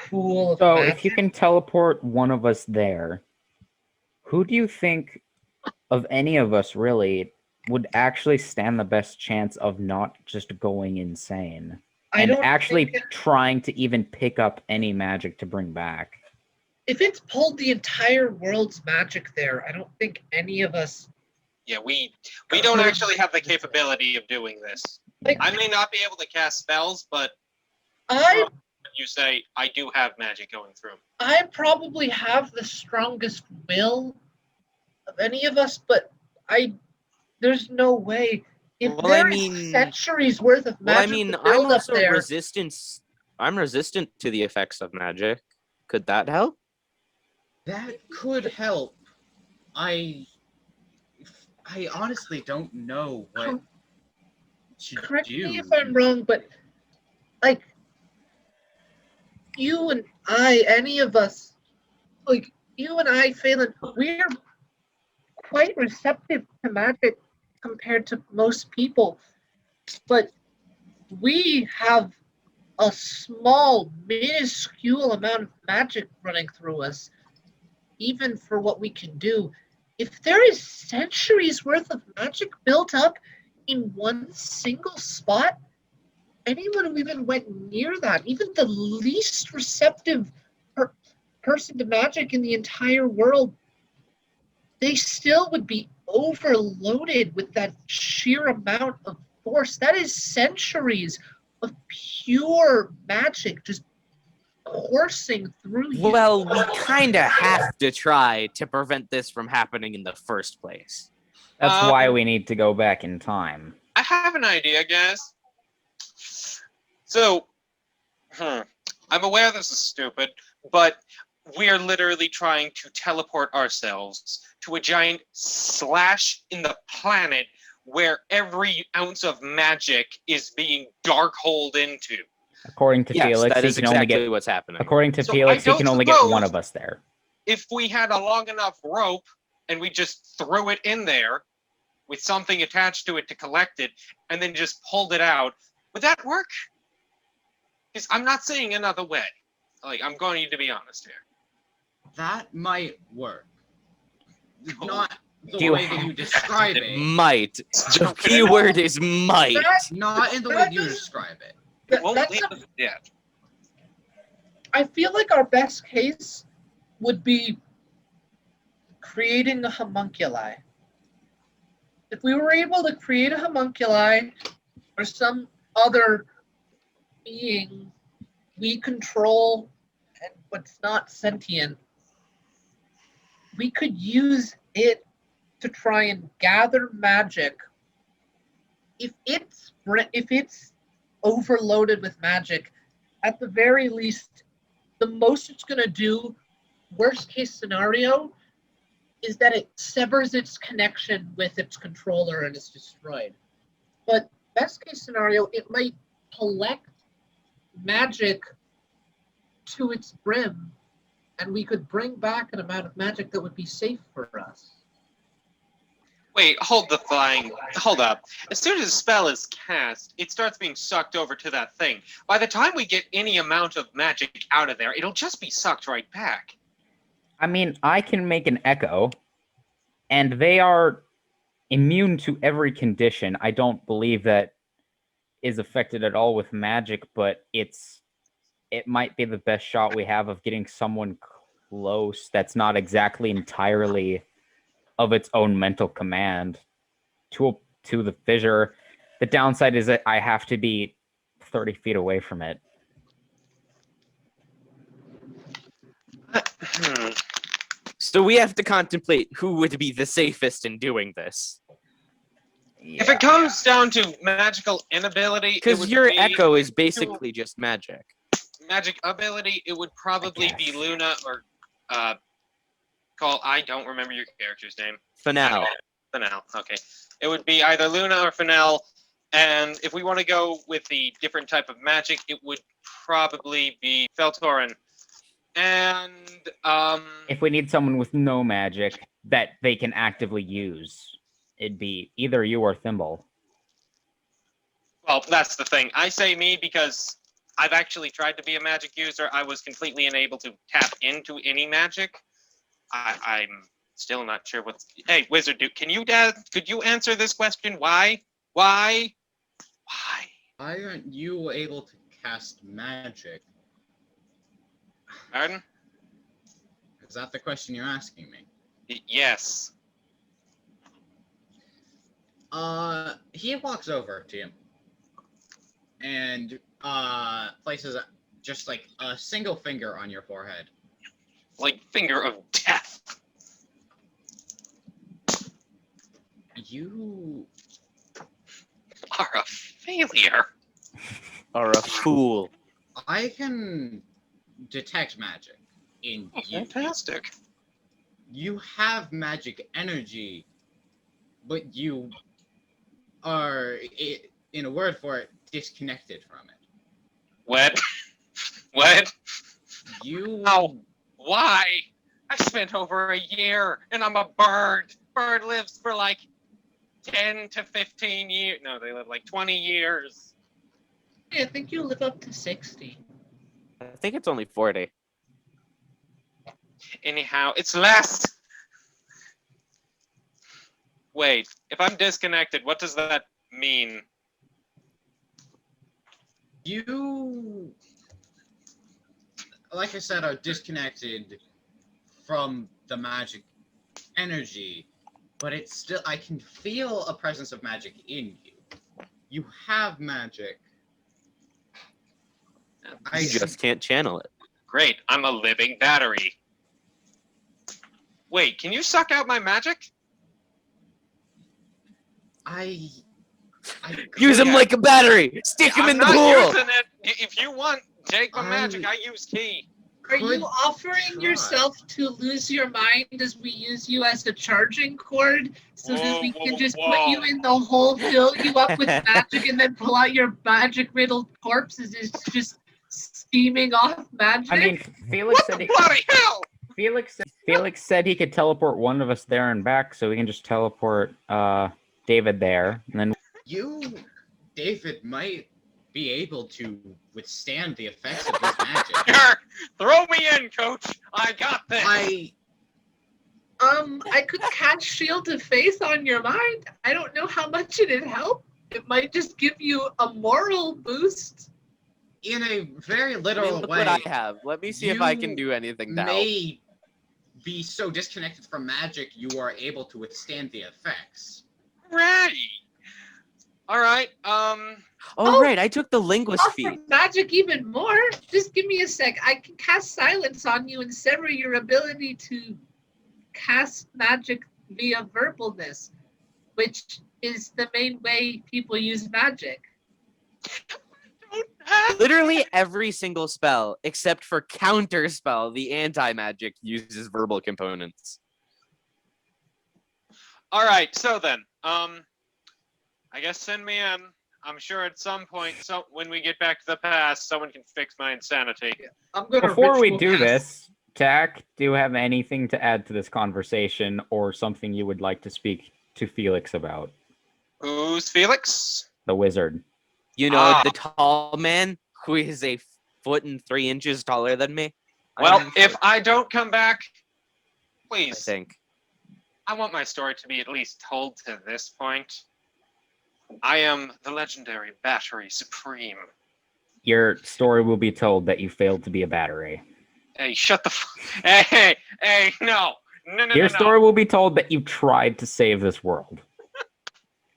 pool of So magic. if you can teleport one of us there, who do you think of any of us really would actually stand the best chance of not just going insane I and don't actually think trying to even pick up any magic to bring back? if it's pulled the entire world's magic there, I don't think any of us. Yeah, we don't actually have the capability of doing this. Like, I may not be able to cast spells, but I you say I do have magic going through. I probably have the strongest will of any of us, but there's no way. If Well, I there is mean- centuries worth of Well, I magic mean, to I'm build up also there, I'm resistant to the effects of magic. Could that help? That could help. I honestly don't know what to correct do. me if I'm wrong, but like you and I, any of us, like you and I, Phelan, we're quite receptive to magic compared to most people, but we have a small, minuscule amount of magic running through us, even for what we can do. If there is centuries worth of magic built up in one single spot, anyone who even went near that, even the least receptive person to magic in the entire world, they still would be overloaded with that sheer amount of force. That is centuries of pure magic just coursing through you. Well, we kind of have to try to prevent this from happening in the first place. That's why we need to go back in time. I have an idea, guys. So, I'm aware this is stupid, but we're literally trying to teleport ourselves to a giant slash in the planet where every ounce of magic is being dark holed into. According to Yes, Felix, that he is can only exactly get. what's happening. According to So Felix, I he can don't only get suppose- one of us there. If we had a long enough rope and we just threw it in there with something attached to it to collect it and then just pulled it out, would that work? Because I'm not seeing another way. Like, I'm going to be honest here. That might work. Not the Do you way that you describe It it. might. The key word is might. Not in the way That you doesn't- describe it. Won't That's leave a- us dead. I feel like our best case would be creating a homunculi. If we were able to create a homunculi or some other being we control and what's not sentient, we could use it to try and gather magic. If it's overloaded with magic, at the very least, the most it's going to do, worst case scenario, is that it severs its connection with its controller and is destroyed. But best case scenario, it might collect magic to its brim, and we could bring back an amount of magic that would be safe for us. Wait, hold up. As soon as a spell is cast, it starts being sucked over to that thing. By the time we get any amount of magic out of there, it'll just be sucked right back. I mean, I can make an echo, and they are immune to every condition. I don't believe that is affected at all with magic, but it might be the best shot we have of getting someone close that's not exactly entirely of its own mental command to the fissure. The downside is that I have to be 30 feet away from it. So we have to contemplate who would be the safest in doing this. If it comes down to magical inability, it Because would your be echo is basically just magic. magic ability. It would probably be guess. Luna or I don't remember your character's name. Finale. Fennel. Okay, it would be either Luna or Fennel. And if we want to go with the different type of magic, it would probably be Feltorin. And If we need someone with no magic that they can actively use, it'd be either you or Thimble. well, that's the thing. I say me because I've actually tried to be a magic user. I was completely unable to tap into any magic. I'm still not sure what's. Hey, Wizard Duke, could you answer this question? Why? Why aren't you able to cast magic? Pardon? Is that the question you're asking me? Yes. He walks over to him and places just like a single finger on your forehead. Like finger of death. You Are a failure. Or a fool. I can detect magic in you. Fantastic. You have magic energy, but you are, in a word for it, disconnected from it. What? What? You. How? Why? I spent over a year and I'm a bird. Bird lives for like 10 to 15 years. No, they live like 20 years. I think you live up to 60. I think it's only 40. Anyhow, it's less. Wait, if I'm disconnected, what does that mean? You, like I said, are disconnected from the magic energy, but it's still, I can feel a presence of magic in you. You have magic. You just can't channel it. Great, I'm a living battery. Wait, can you suck out my magic? I Use him like a battery! Stick him I'm in the not pool! using it. If you want, take my magic. I use key. Are you Could offering try. yourself to lose your mind as we use you as a charging cord so that we can just put you in the hole, fill you up with magic, and then pull out your magic-riddled corpse as it's just steaming off magic? I mean, Felix said he, Bloody hell! Felix said he could teleport one of us there and back, so we can just teleport David there, and then David might be able to withstand the effects of this magic. Sure. Throw me in, coach. I got this. I could cast Shield of Faith on your mind. I don't know how much it'd help. It might just give you a moral boost. in a very I mean, literal look way, what I have. Let me see if I can you do anything now. may be so disconnected from magic you are able to withstand the effects. Right. All right. Oh, right, I took the linguist Offer feat. magic even more. Just give me a sec. I can cast silence on you and sever your ability to cast magic via verbalness, which is the main way people use magic. Literally every single spell, except for counter spell, the anti-magic uses verbal components. All right. So then, I guess send me in. I'm sure at some point, when we get back to the past, someone can fix my insanity. I'm gonna before we ritual do cast- this, Tack, do you have anything to add to this conversation or something you would like to speak to Felix about? Who's Felix? The wizard. You know, the tall man who is a 1.3 taller than me. Well, if I don't come back, I please. think. I want my story to be at least told to this point. I am the legendary Battery Supreme. Your story will be told that you failed to be a battery. Hey, shut the hey, no. Your story will be told that you tried to save this world.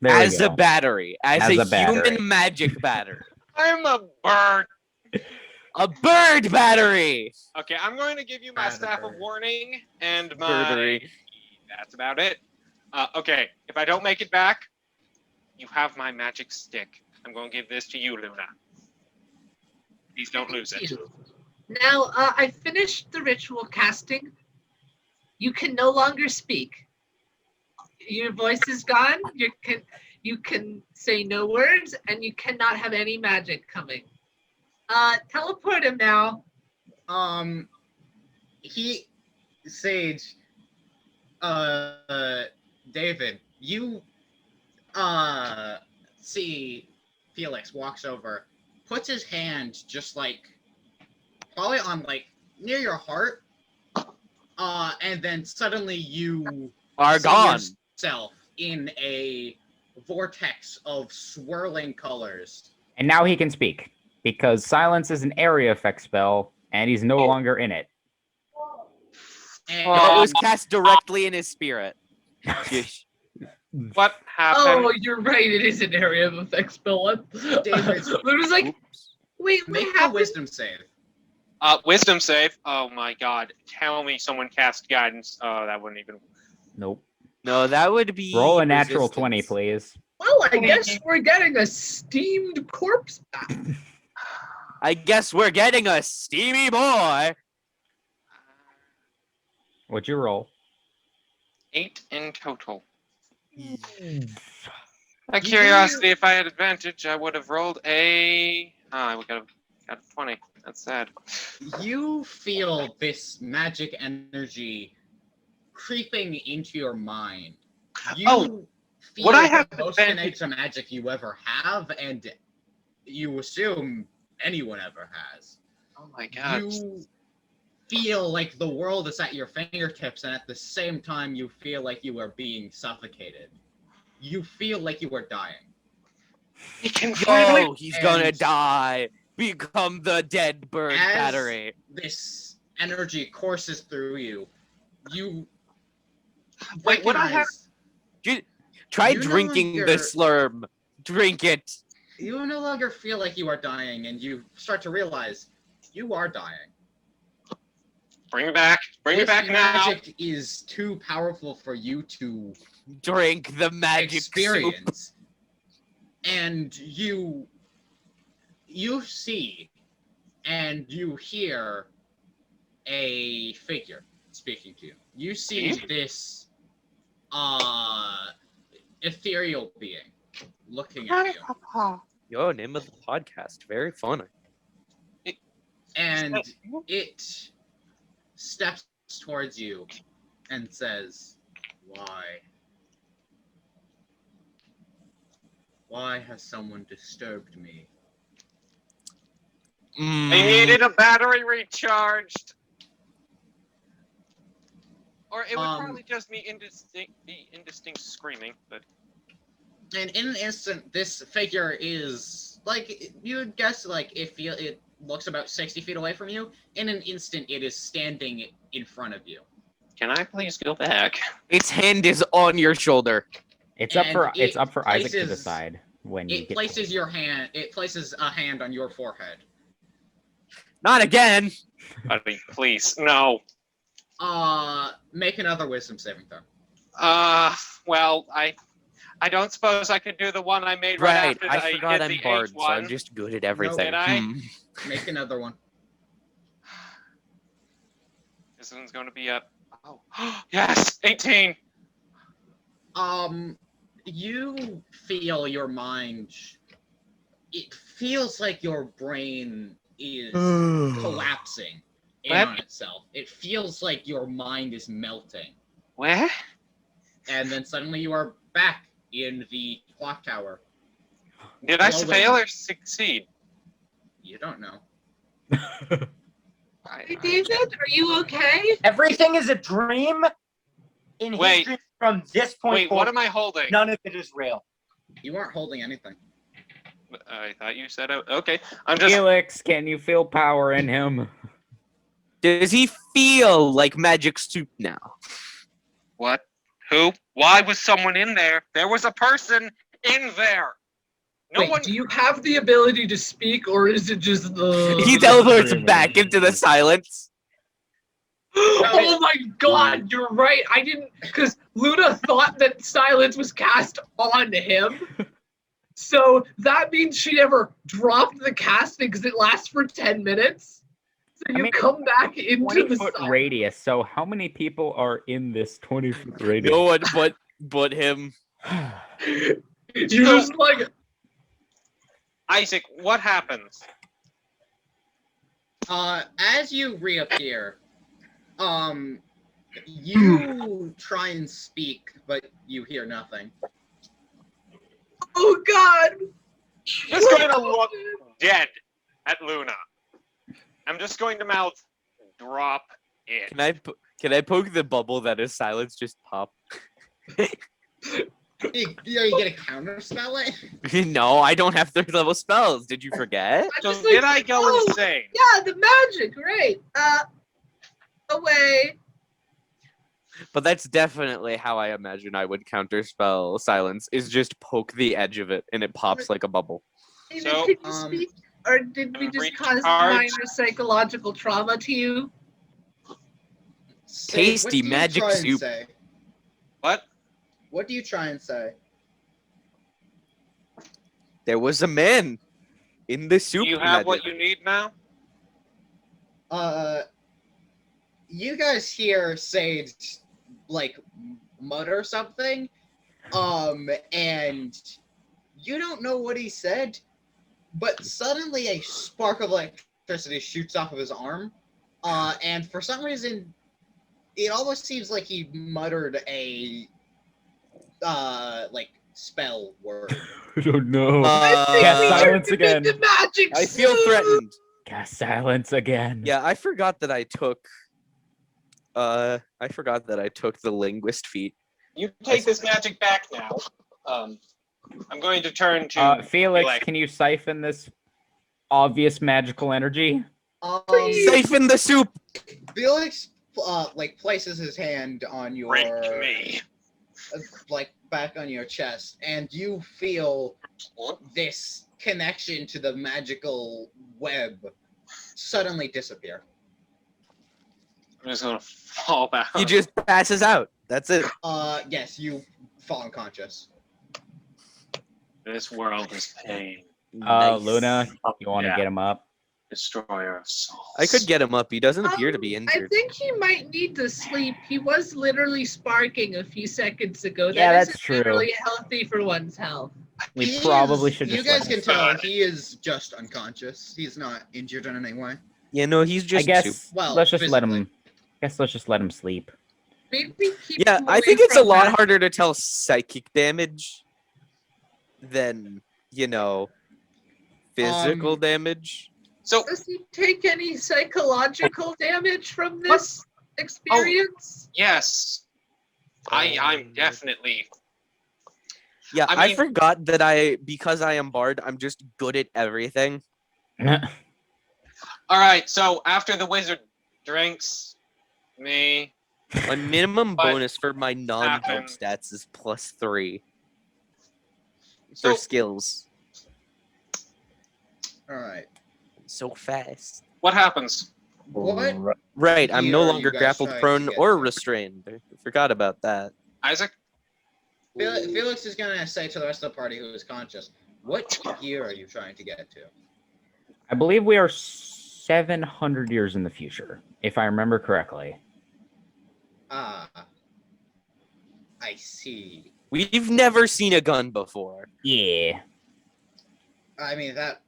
There we as go. a battery, as As a a battery. human magic battery, I'm a bird. a bird battery. Okay, I'm going to give you my Bird, staff of bird. warning and my. Birdery. That's about it. Okay, if I don't make it back, you have my magic stick. I'm going to give this to you, Luna. Please don't lose it. Now, I finished the ritual casting. You can no longer speak. Your voice is gone. You can say no words, and you cannot have any magic coming. Teleport him now. Sage, David, you see Felix walks over, puts his hand just like probably on like near your heart, and then suddenly you Are see gone. yourself in a vortex of swirling colors. And now he can speak because silence is an area effect spell, and he's no longer in it. And But was cast directly in his spirit. What happened? Oh, you're right. It is an area of effect spell. It was like, Oops. wait, make what a happened? wisdom save. Wisdom save. Oh my god. Tell me someone cast guidance. Oh, that wouldn't even. Nope. No, that would be Roll a natural resistance. 20, please. Well, I guess we're getting a steamed corpse back. I guess we're getting a steamy boy. What'd you roll? 8 in total. Out of curiosity, if I had advantage, I would have rolled a. I would have got a 20. That's sad. You feel this magic energy creeping into your mind. You Oh, feel would I like have the most advantage- connected magic you ever have, and you assume anyone ever has. Oh my god. You feel like the world is at your fingertips, and at the same time, you feel like you are being suffocated. You feel like you are dying. He can finally. Oh, he's gonna And- die. Become the dead bird As battery. this energy courses through you, you Wait, what I have? recognize Try you no drinking longer- the slurm. Drink it. you no longer feel like you are dying, and you start to realize you are dying. Bring me back. Bring me This back now. magic is too powerful for you to Drink the magic soup. experience. And you see and you hear a figure speaking to you. You see this ethereal being looking at you. Yo, name of the podcast. Very funny. And it steps towards you and says, "Why? Why has someone disturbed me?" I needed a battery recharged. Or it would probably just be indistinct screaming, but And in an instant, this figure is like you'd guess, like it looks about 60 feet away from you. In an instant, it is standing in front of you. can I please go back? Its hand is on your shoulder. It's up And for it Isaac to places- decide when you It get. places your hand. It places a hand on your forehead. Not again. Buddy, please, no. Make another wisdom saving throw. Well, I don't suppose I could do the one I made right, Right. after I forgot hit I'm the bard, so I'm H1. just good at everything. did I? Make another one. This one's going to be a. Oh, yes, 18. You feel your mind. It feels like your brain is collapsing in What? on itself. It feels like your mind is melting. Where? And then suddenly you are back in the clock tower. Did I Glowing. fail or succeed? You don't know. Hey, David, are you okay? Everything is a dream. In his Wait. dream from this point Wait, forward, what am I holding? none of it is real. You aren't holding anything. I thought you said okay. I'm just. Felix, can you feel power in him? Does he feel like magic soup now? What? Who? Why was someone in there? There was a person in there. No Wait, one. do you have the ability to speak, or is it just the? He teleports back into the silence. Oh my god, you're right. I didn't, because Luna thought that silence was cast on him. So that means she never dropped the casting because it lasts for 10 minutes. So you come back into 20 the foot silence. radius. So how many people are in this 20-foot radius? No one but him. You're just like, Isaac, what happens? As you reappear, you try and speak, but you hear nothing. oh god. Just going to look dead at Luna. I'm just going to mouth, drop it. Can I poke the bubble that is silence? Just pop. You get a counter spell it? No, I don't have 3rd level spells. Did you forget? I'm So just like, did I go oh, insane? Yeah, the magic, right. Away. But that's definitely how I imagine I would counterspell silence, is just poke the edge of it and it pops like a bubble. David, So, can you speak? Or did we just cause recharge. minor psychological trauma to you? Say, Tasty what do you magic try and soup. say? What? What do you try and say? There was a man in the soup. Do you have what magic. you need now? You guys hear Sage, like, mutter something, and you don't know what he said, but suddenly a spark of electricity shoots off of his arm, and for some reason, it almost seems like he muttered a, spell word. I don't know. Cast We silence turned him again. into magic I feel soup! threatened. Cast silence again. Yeah, I forgot that I took the linguist feat. You take this magic back now. I'm going to turn to Felix, like- can you siphon this obvious magical energy? Siphon the soup. Felix, places his hand on your, break me. Back on your chest, and you feel this connection to the magical web suddenly disappear. I'm just gonna fall back. He just passes out. That's it. Yes, you fall unconscious. This world is pain. Nice. Luna, you want to Yeah. get him up? Destroyer of souls. I could get him up. He doesn't appear to be I injured. think he might need to sleep. He was literally sparking a few seconds ago. Yeah, That that's isn't true. really healthy for one's health. We He probably is- should You just guys let can him tell he is just unconscious. He's not injured in any way. Yeah, no, he's just I guess soup. Well, let's just let him. physically. Let's just let him sleep. Maybe keep Yeah, him I away think it's a from lot that. harder to tell psychic damage than, physical damage. So Does he take any psychological damage from this experience? yes, I'm definitely. Yeah, I I mean- forgot that because I am Bard, I'm just good at everything. All right. So after the wizard drinks me, My minimum What bonus for my non-jump happened? stats is +3 So- for skills. All right. So fast. what happens? What? Right, I'm no Here, longer you guys grappled, trying to prone, get or to? restrained. I forgot about that. Isaac? Felix is gonna say to the rest of the party who is conscious, "What year are you trying to get to?" I believe we are 700 years in the future, if I remember correctly. Ah, I see. We've never seen a gun before. Yeah. I mean that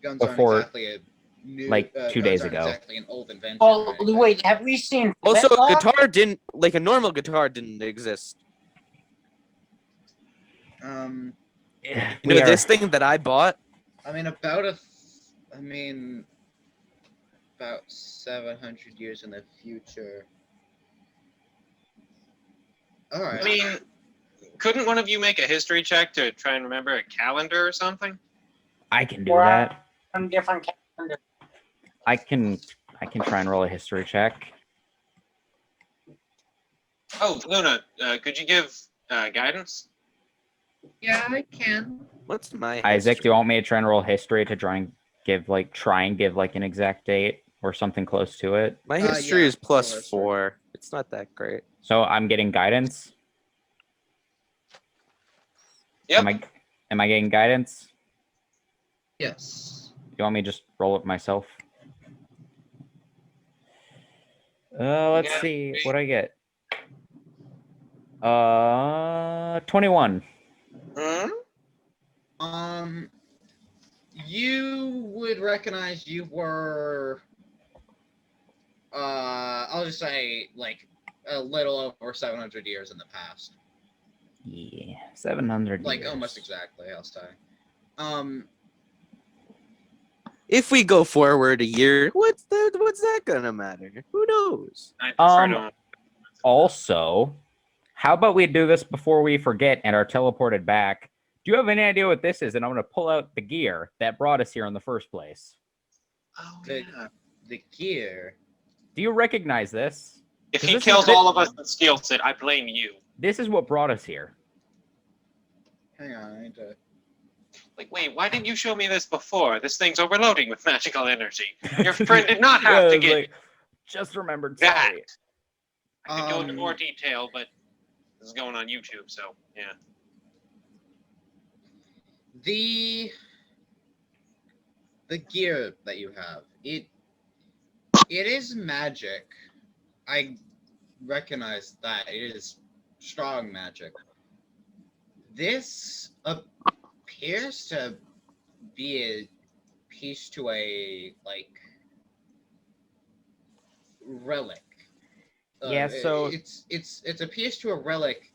guns Before- aren't exactly a new. like, 2 guns days aren't ago. Exactly an old invention. Oh, or anything. wait, have we seen Also, a flintlock? guitar didn't, a normal guitar didn't exist. Um, Yeah, You know, this thing that I bought, I mean about 700 years in the future. All right. I mean, couldn't one of you make a history check to try and remember a calendar or something? I can do Or that. on different calendars. I can try and roll a history check. Oh, Luna, could you give guidance? Yeah, I can. What's my Isaac, do history? you want me to try and roll history to try and give like an exact date or something close to it? My history Yeah, is plus roll history. 4. It's not that great. So I'm getting guidance. Yep. Am I getting guidance? Yes. You want me to just roll it myself? Let's Yeah. see what I get. 21. Hmm? You would recognize you were, I'll just say, like, a little over 700 years in the past. Yeah, 700 Like, years. almost exactly, I'll say. If we go forward a year, what's that gonna matter? Who knows? I prefer to. Also, how about we do this before we forget and are teleported back? Do you have any idea what this is? And I'm going to pull out the gear that brought us here in the first place. Oh, The, yeah. the gear. Do you recognize this? If Does he this kills is- all of us and steals it, I blame you. This is what brought us here. Hang on, I need to... Like, wait, why didn't you show me this before? This thing's overloading with magical energy. Your friend did not have to it's get like, just remembered. that. Sorry. I could go into more detail, but this is going on YouTube, so yeah. The gear that you have, it is magic. I recognize that it is strong magic. This appears to be a piece to a relic. Yeah, so- it's a piece to a relic,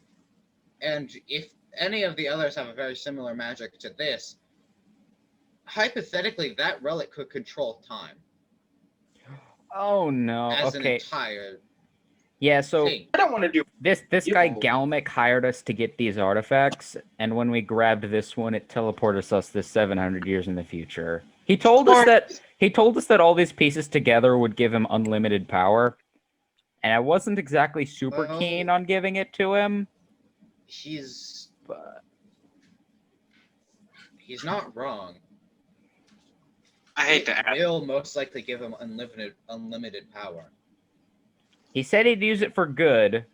and if any of the others have a very similar magic to this, hypothetically that relic could control time Oh, no. as an Okay. entire Yeah, so thing. I don't want to do. this guy Yo. Galmic hired us to get these artifacts, and when we grabbed this one, it teleported us this 700 years in the future. He told us that all these pieces together would give him unlimited power, and I wasn't exactly super Well- keen on giving it to him. He's But not wrong. I hate to It add. will most likely give him unlimited power. he said he'd use it for good.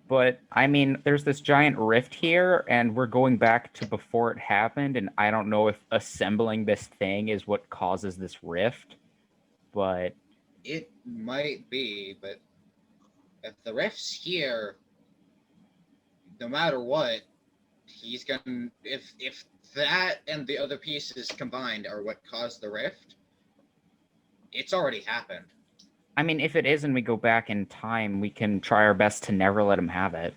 But I mean, there's this giant rift here, and we're going back to before it happened, and I don't know if assembling this thing is what causes this rift. But It might be, but if the rift's here, no matter what, he's gonna if that and the other pieces combined are what caused the rift, it's already happened. I mean, if it is and we go back in time, we can try our best to never let him have it.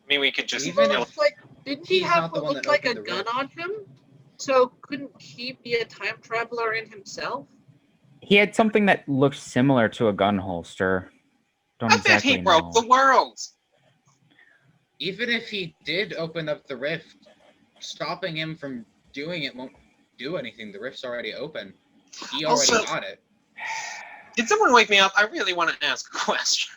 I mean, we could just Even kill if- it. Didn't he He's have not the what one looked that like a opened the gun rift. on him? So couldn't he be a time traveler in himself? He had something that looked similar to a gun holster. Don't I bet exactly he broke know. the world. Even if he did open up the rift, stopping him from doing it won't do anything. The rift's already open. He already Also- got it. Did someone wake me up? I really want to ask a question.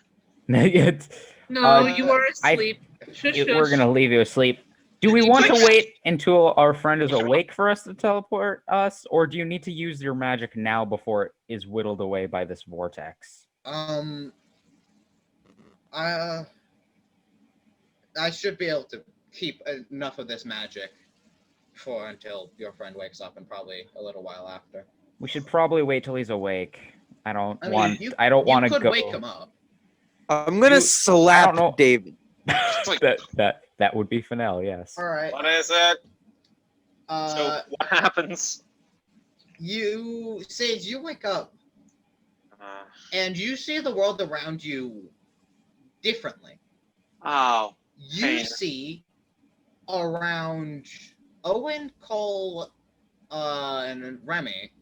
It's- No, Uh, you are asleep. Shush, we're shush. gonna leave you asleep. Do we want to wait until our friend is awake for us to teleport us, or do you need to use your magic now before it is whittled away by this vortex? I should be able to keep enough of this magic for until your friend wakes up, and probably a little while after. We should probably wait till he's awake. I don't I mean, want. you- I don't want You to could go. wake him up. I'm gonna I slap don't know. David. that would be Fennel, yes. All right. What is it? So Uh, what happens? Sage, you wake up and you see the world around you differently. Oh, You Hey. see around Owen, Cole, and Remy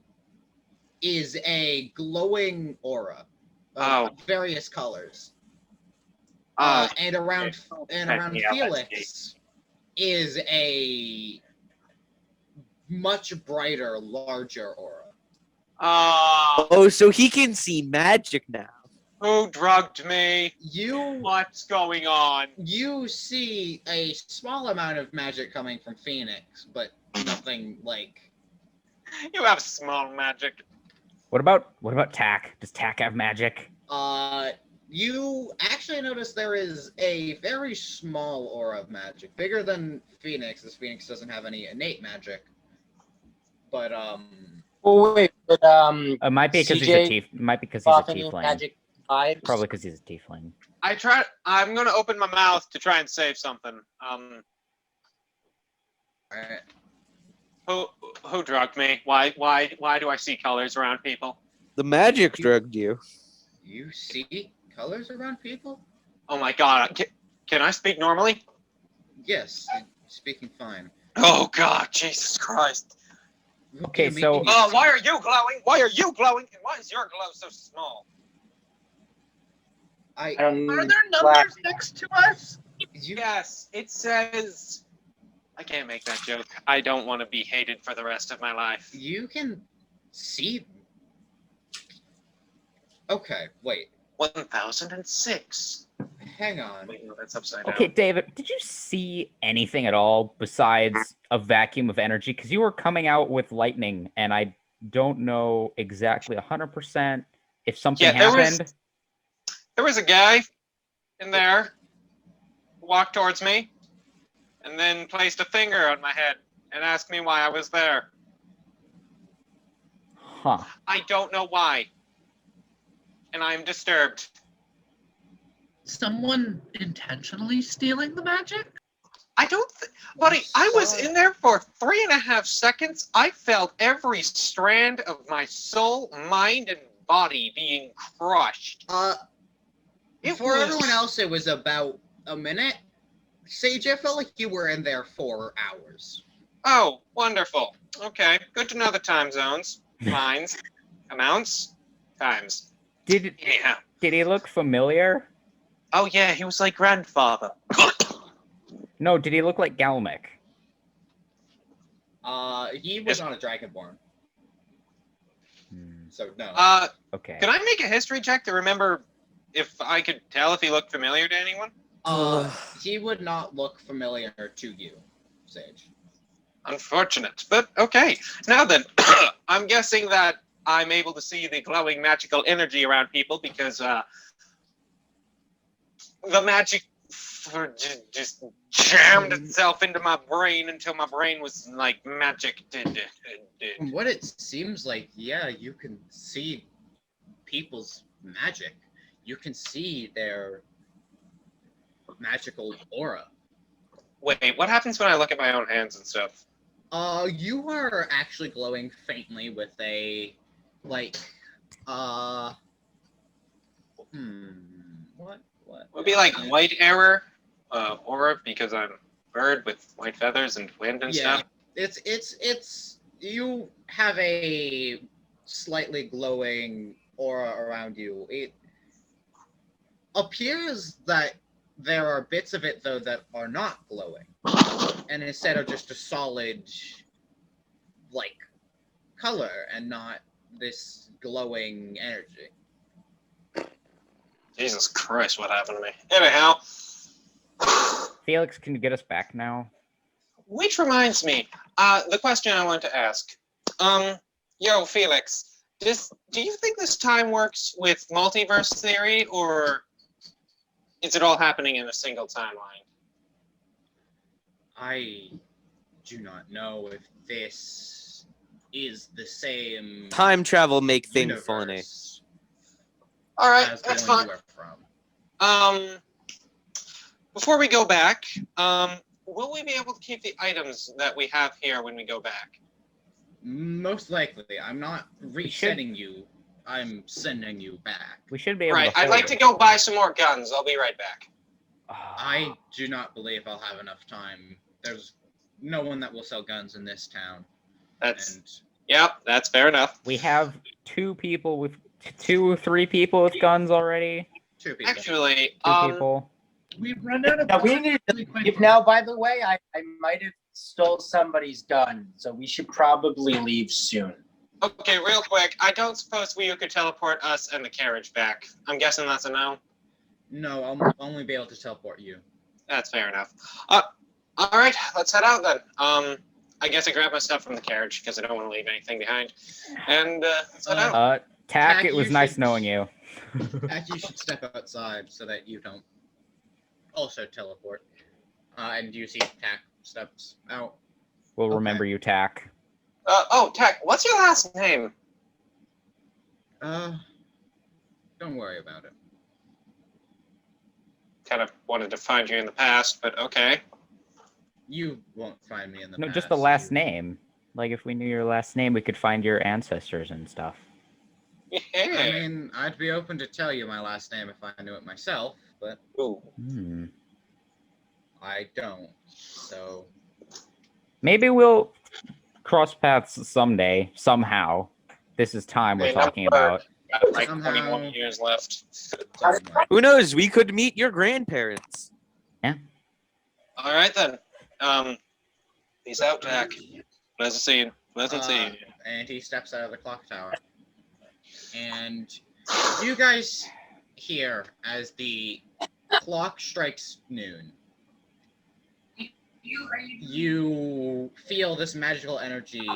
is a glowing aura of Oh. various colors. oh, And around Yeah, that's Felix is a much brighter, larger aura. oh, Oh, so he can see magic now. Who drugged me? You What's going on? you see a small amount of magic coming from Phoenix, but nothing like. You have small magic. What about Tack? Does Tack have magic? You actually notice there is a very small aura of magic, bigger than Phoenix, as Phoenix doesn't have any innate magic. But Oh wait, but It might be because he's a CJ might be because he's a off any tiefling. magic vibes. Probably because he's a tiefling. I'm gonna open my mouth to try and save something. alright. Who drugged me? Why do I see colors around people? The magic drugged you. You see colors around people? Oh my god! Can I speak normally? Yes, you're speaking fine. Oh god, Jesus Christ! What Okay, do you so- mean you see- Why are you glowing? Why are you glowing? And why is your glow so small? I don't Are need there black. numbers next to us? you Yes, it says. I can't make that joke. I don't want to be hated for the rest of my life. you can see. Okay, wait. 1006. Hang on. Wait, no, that's upside Okay, down. David, did you see anything at all besides a vacuum of energy? Because you were coming out with lightning, and I don't know exactly 100% if something Yeah, happened. There was a guy in there who walked towards me and then placed a finger on my head and asked me why I was there. Huh. I don't know why. And I'm disturbed. Someone intentionally stealing the magic? I don't buddy, I was in there for 3.5 seconds. I felt every strand of my soul, mind, and body being crushed. It For was- everyone else, it was about a minute. Sage, I felt like you were in there 4 hours. Oh, wonderful. Okay, good to know the time zones, lines, amounts, times. Did Yeah. he look familiar? Oh yeah, he was like grandfather. No, did he look like Galmic? He was Yes. not a dragonborn, Hmm, so no. okay. Could I make a history check to remember if I could tell if he looked familiar to anyone? He would not look familiar to you, Sage. Unfortunate, but okay. Now then, I'm guessing that I'm able to see the glowing magical energy around people because the magic just jammed itself into my brain until my brain was like magic. From what it seems like, yeah, you can see people's magic. You can see their magical aura. Wait, what happens when I look at my own hands and stuff? You are actually glowing faintly with a, like, what? It would be like white aura because I'm a bird with white feathers and wind and Yeah, stuff. it's you have a slightly glowing aura around you. It appears that there are bits of it though that are not glowing, and instead are just a solid, like, color and not this glowing energy. Jesus Christ, what happened to me? Anyhow, Felix, can you get us back now? which reminds me, the question I wanted to ask. Yo, Felix, do you think this time works with multiverse theory, or is it all happening in a single timeline? I do not know if this is the same Time travel make things funny. universe All right, as the that's one fine. you are from. Before we go back, will we be able to keep the items that we have here when we go back? Most likely. I'm not resetting you. I'm sending you back. We should be able Right, to I'd hold like to it. go buy some more guns. I'll be right back. I do not believe I'll have enough time. There's no one that will sell guns in this town. Yep, that's fair enough. We have three people with guns already. 2 people. Actually, Two people. We've run out of Now we time need really to quick. leave now. By the way, I might have stole somebody's gun, so we should probably leave soon. Okay, real quick. I don't suppose you could teleport us and the carriage back. I'm guessing that's a no. No, I'll only be able to teleport you. That's fair enough. All right, let's head out then. I guess I grab my stuff from the carriage because I don't want to leave anything behind. And let's head out. Tack, Tack, it was you nice should- knowing you. Actually, you should step outside so that you don't also teleport. And you see Tack steps out. We'll Okay. remember you, Tack. Tech, what's your last name? Don't worry about it. Kind of wanted to find you in the past, but okay. You won't find me in the No, past. just the last you- name. Like, if we knew your last name, we could find your ancestors and stuff. I Yeah. mean, I'd be open to tell you my last name if I knew it myself, but Ooh. Hmm. I don't. So Maybe we'll cross paths someday, somehow. This is time we're Hey, talking number- about. Got like Somehow- 21 years left. don't worry. Who knows? We could meet your grandparents. All right then. Peace out, Jack. Pleasant seeing you. Pleasant seeing you. And he steps out of the clock tower. And you guys hear as the clock strikes noon. You feel this magical energy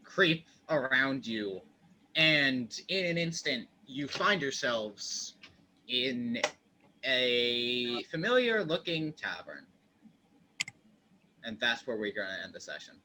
creep around you, and in an instant, you find yourselves in a familiar looking tavern. And that's where we're going to end the session.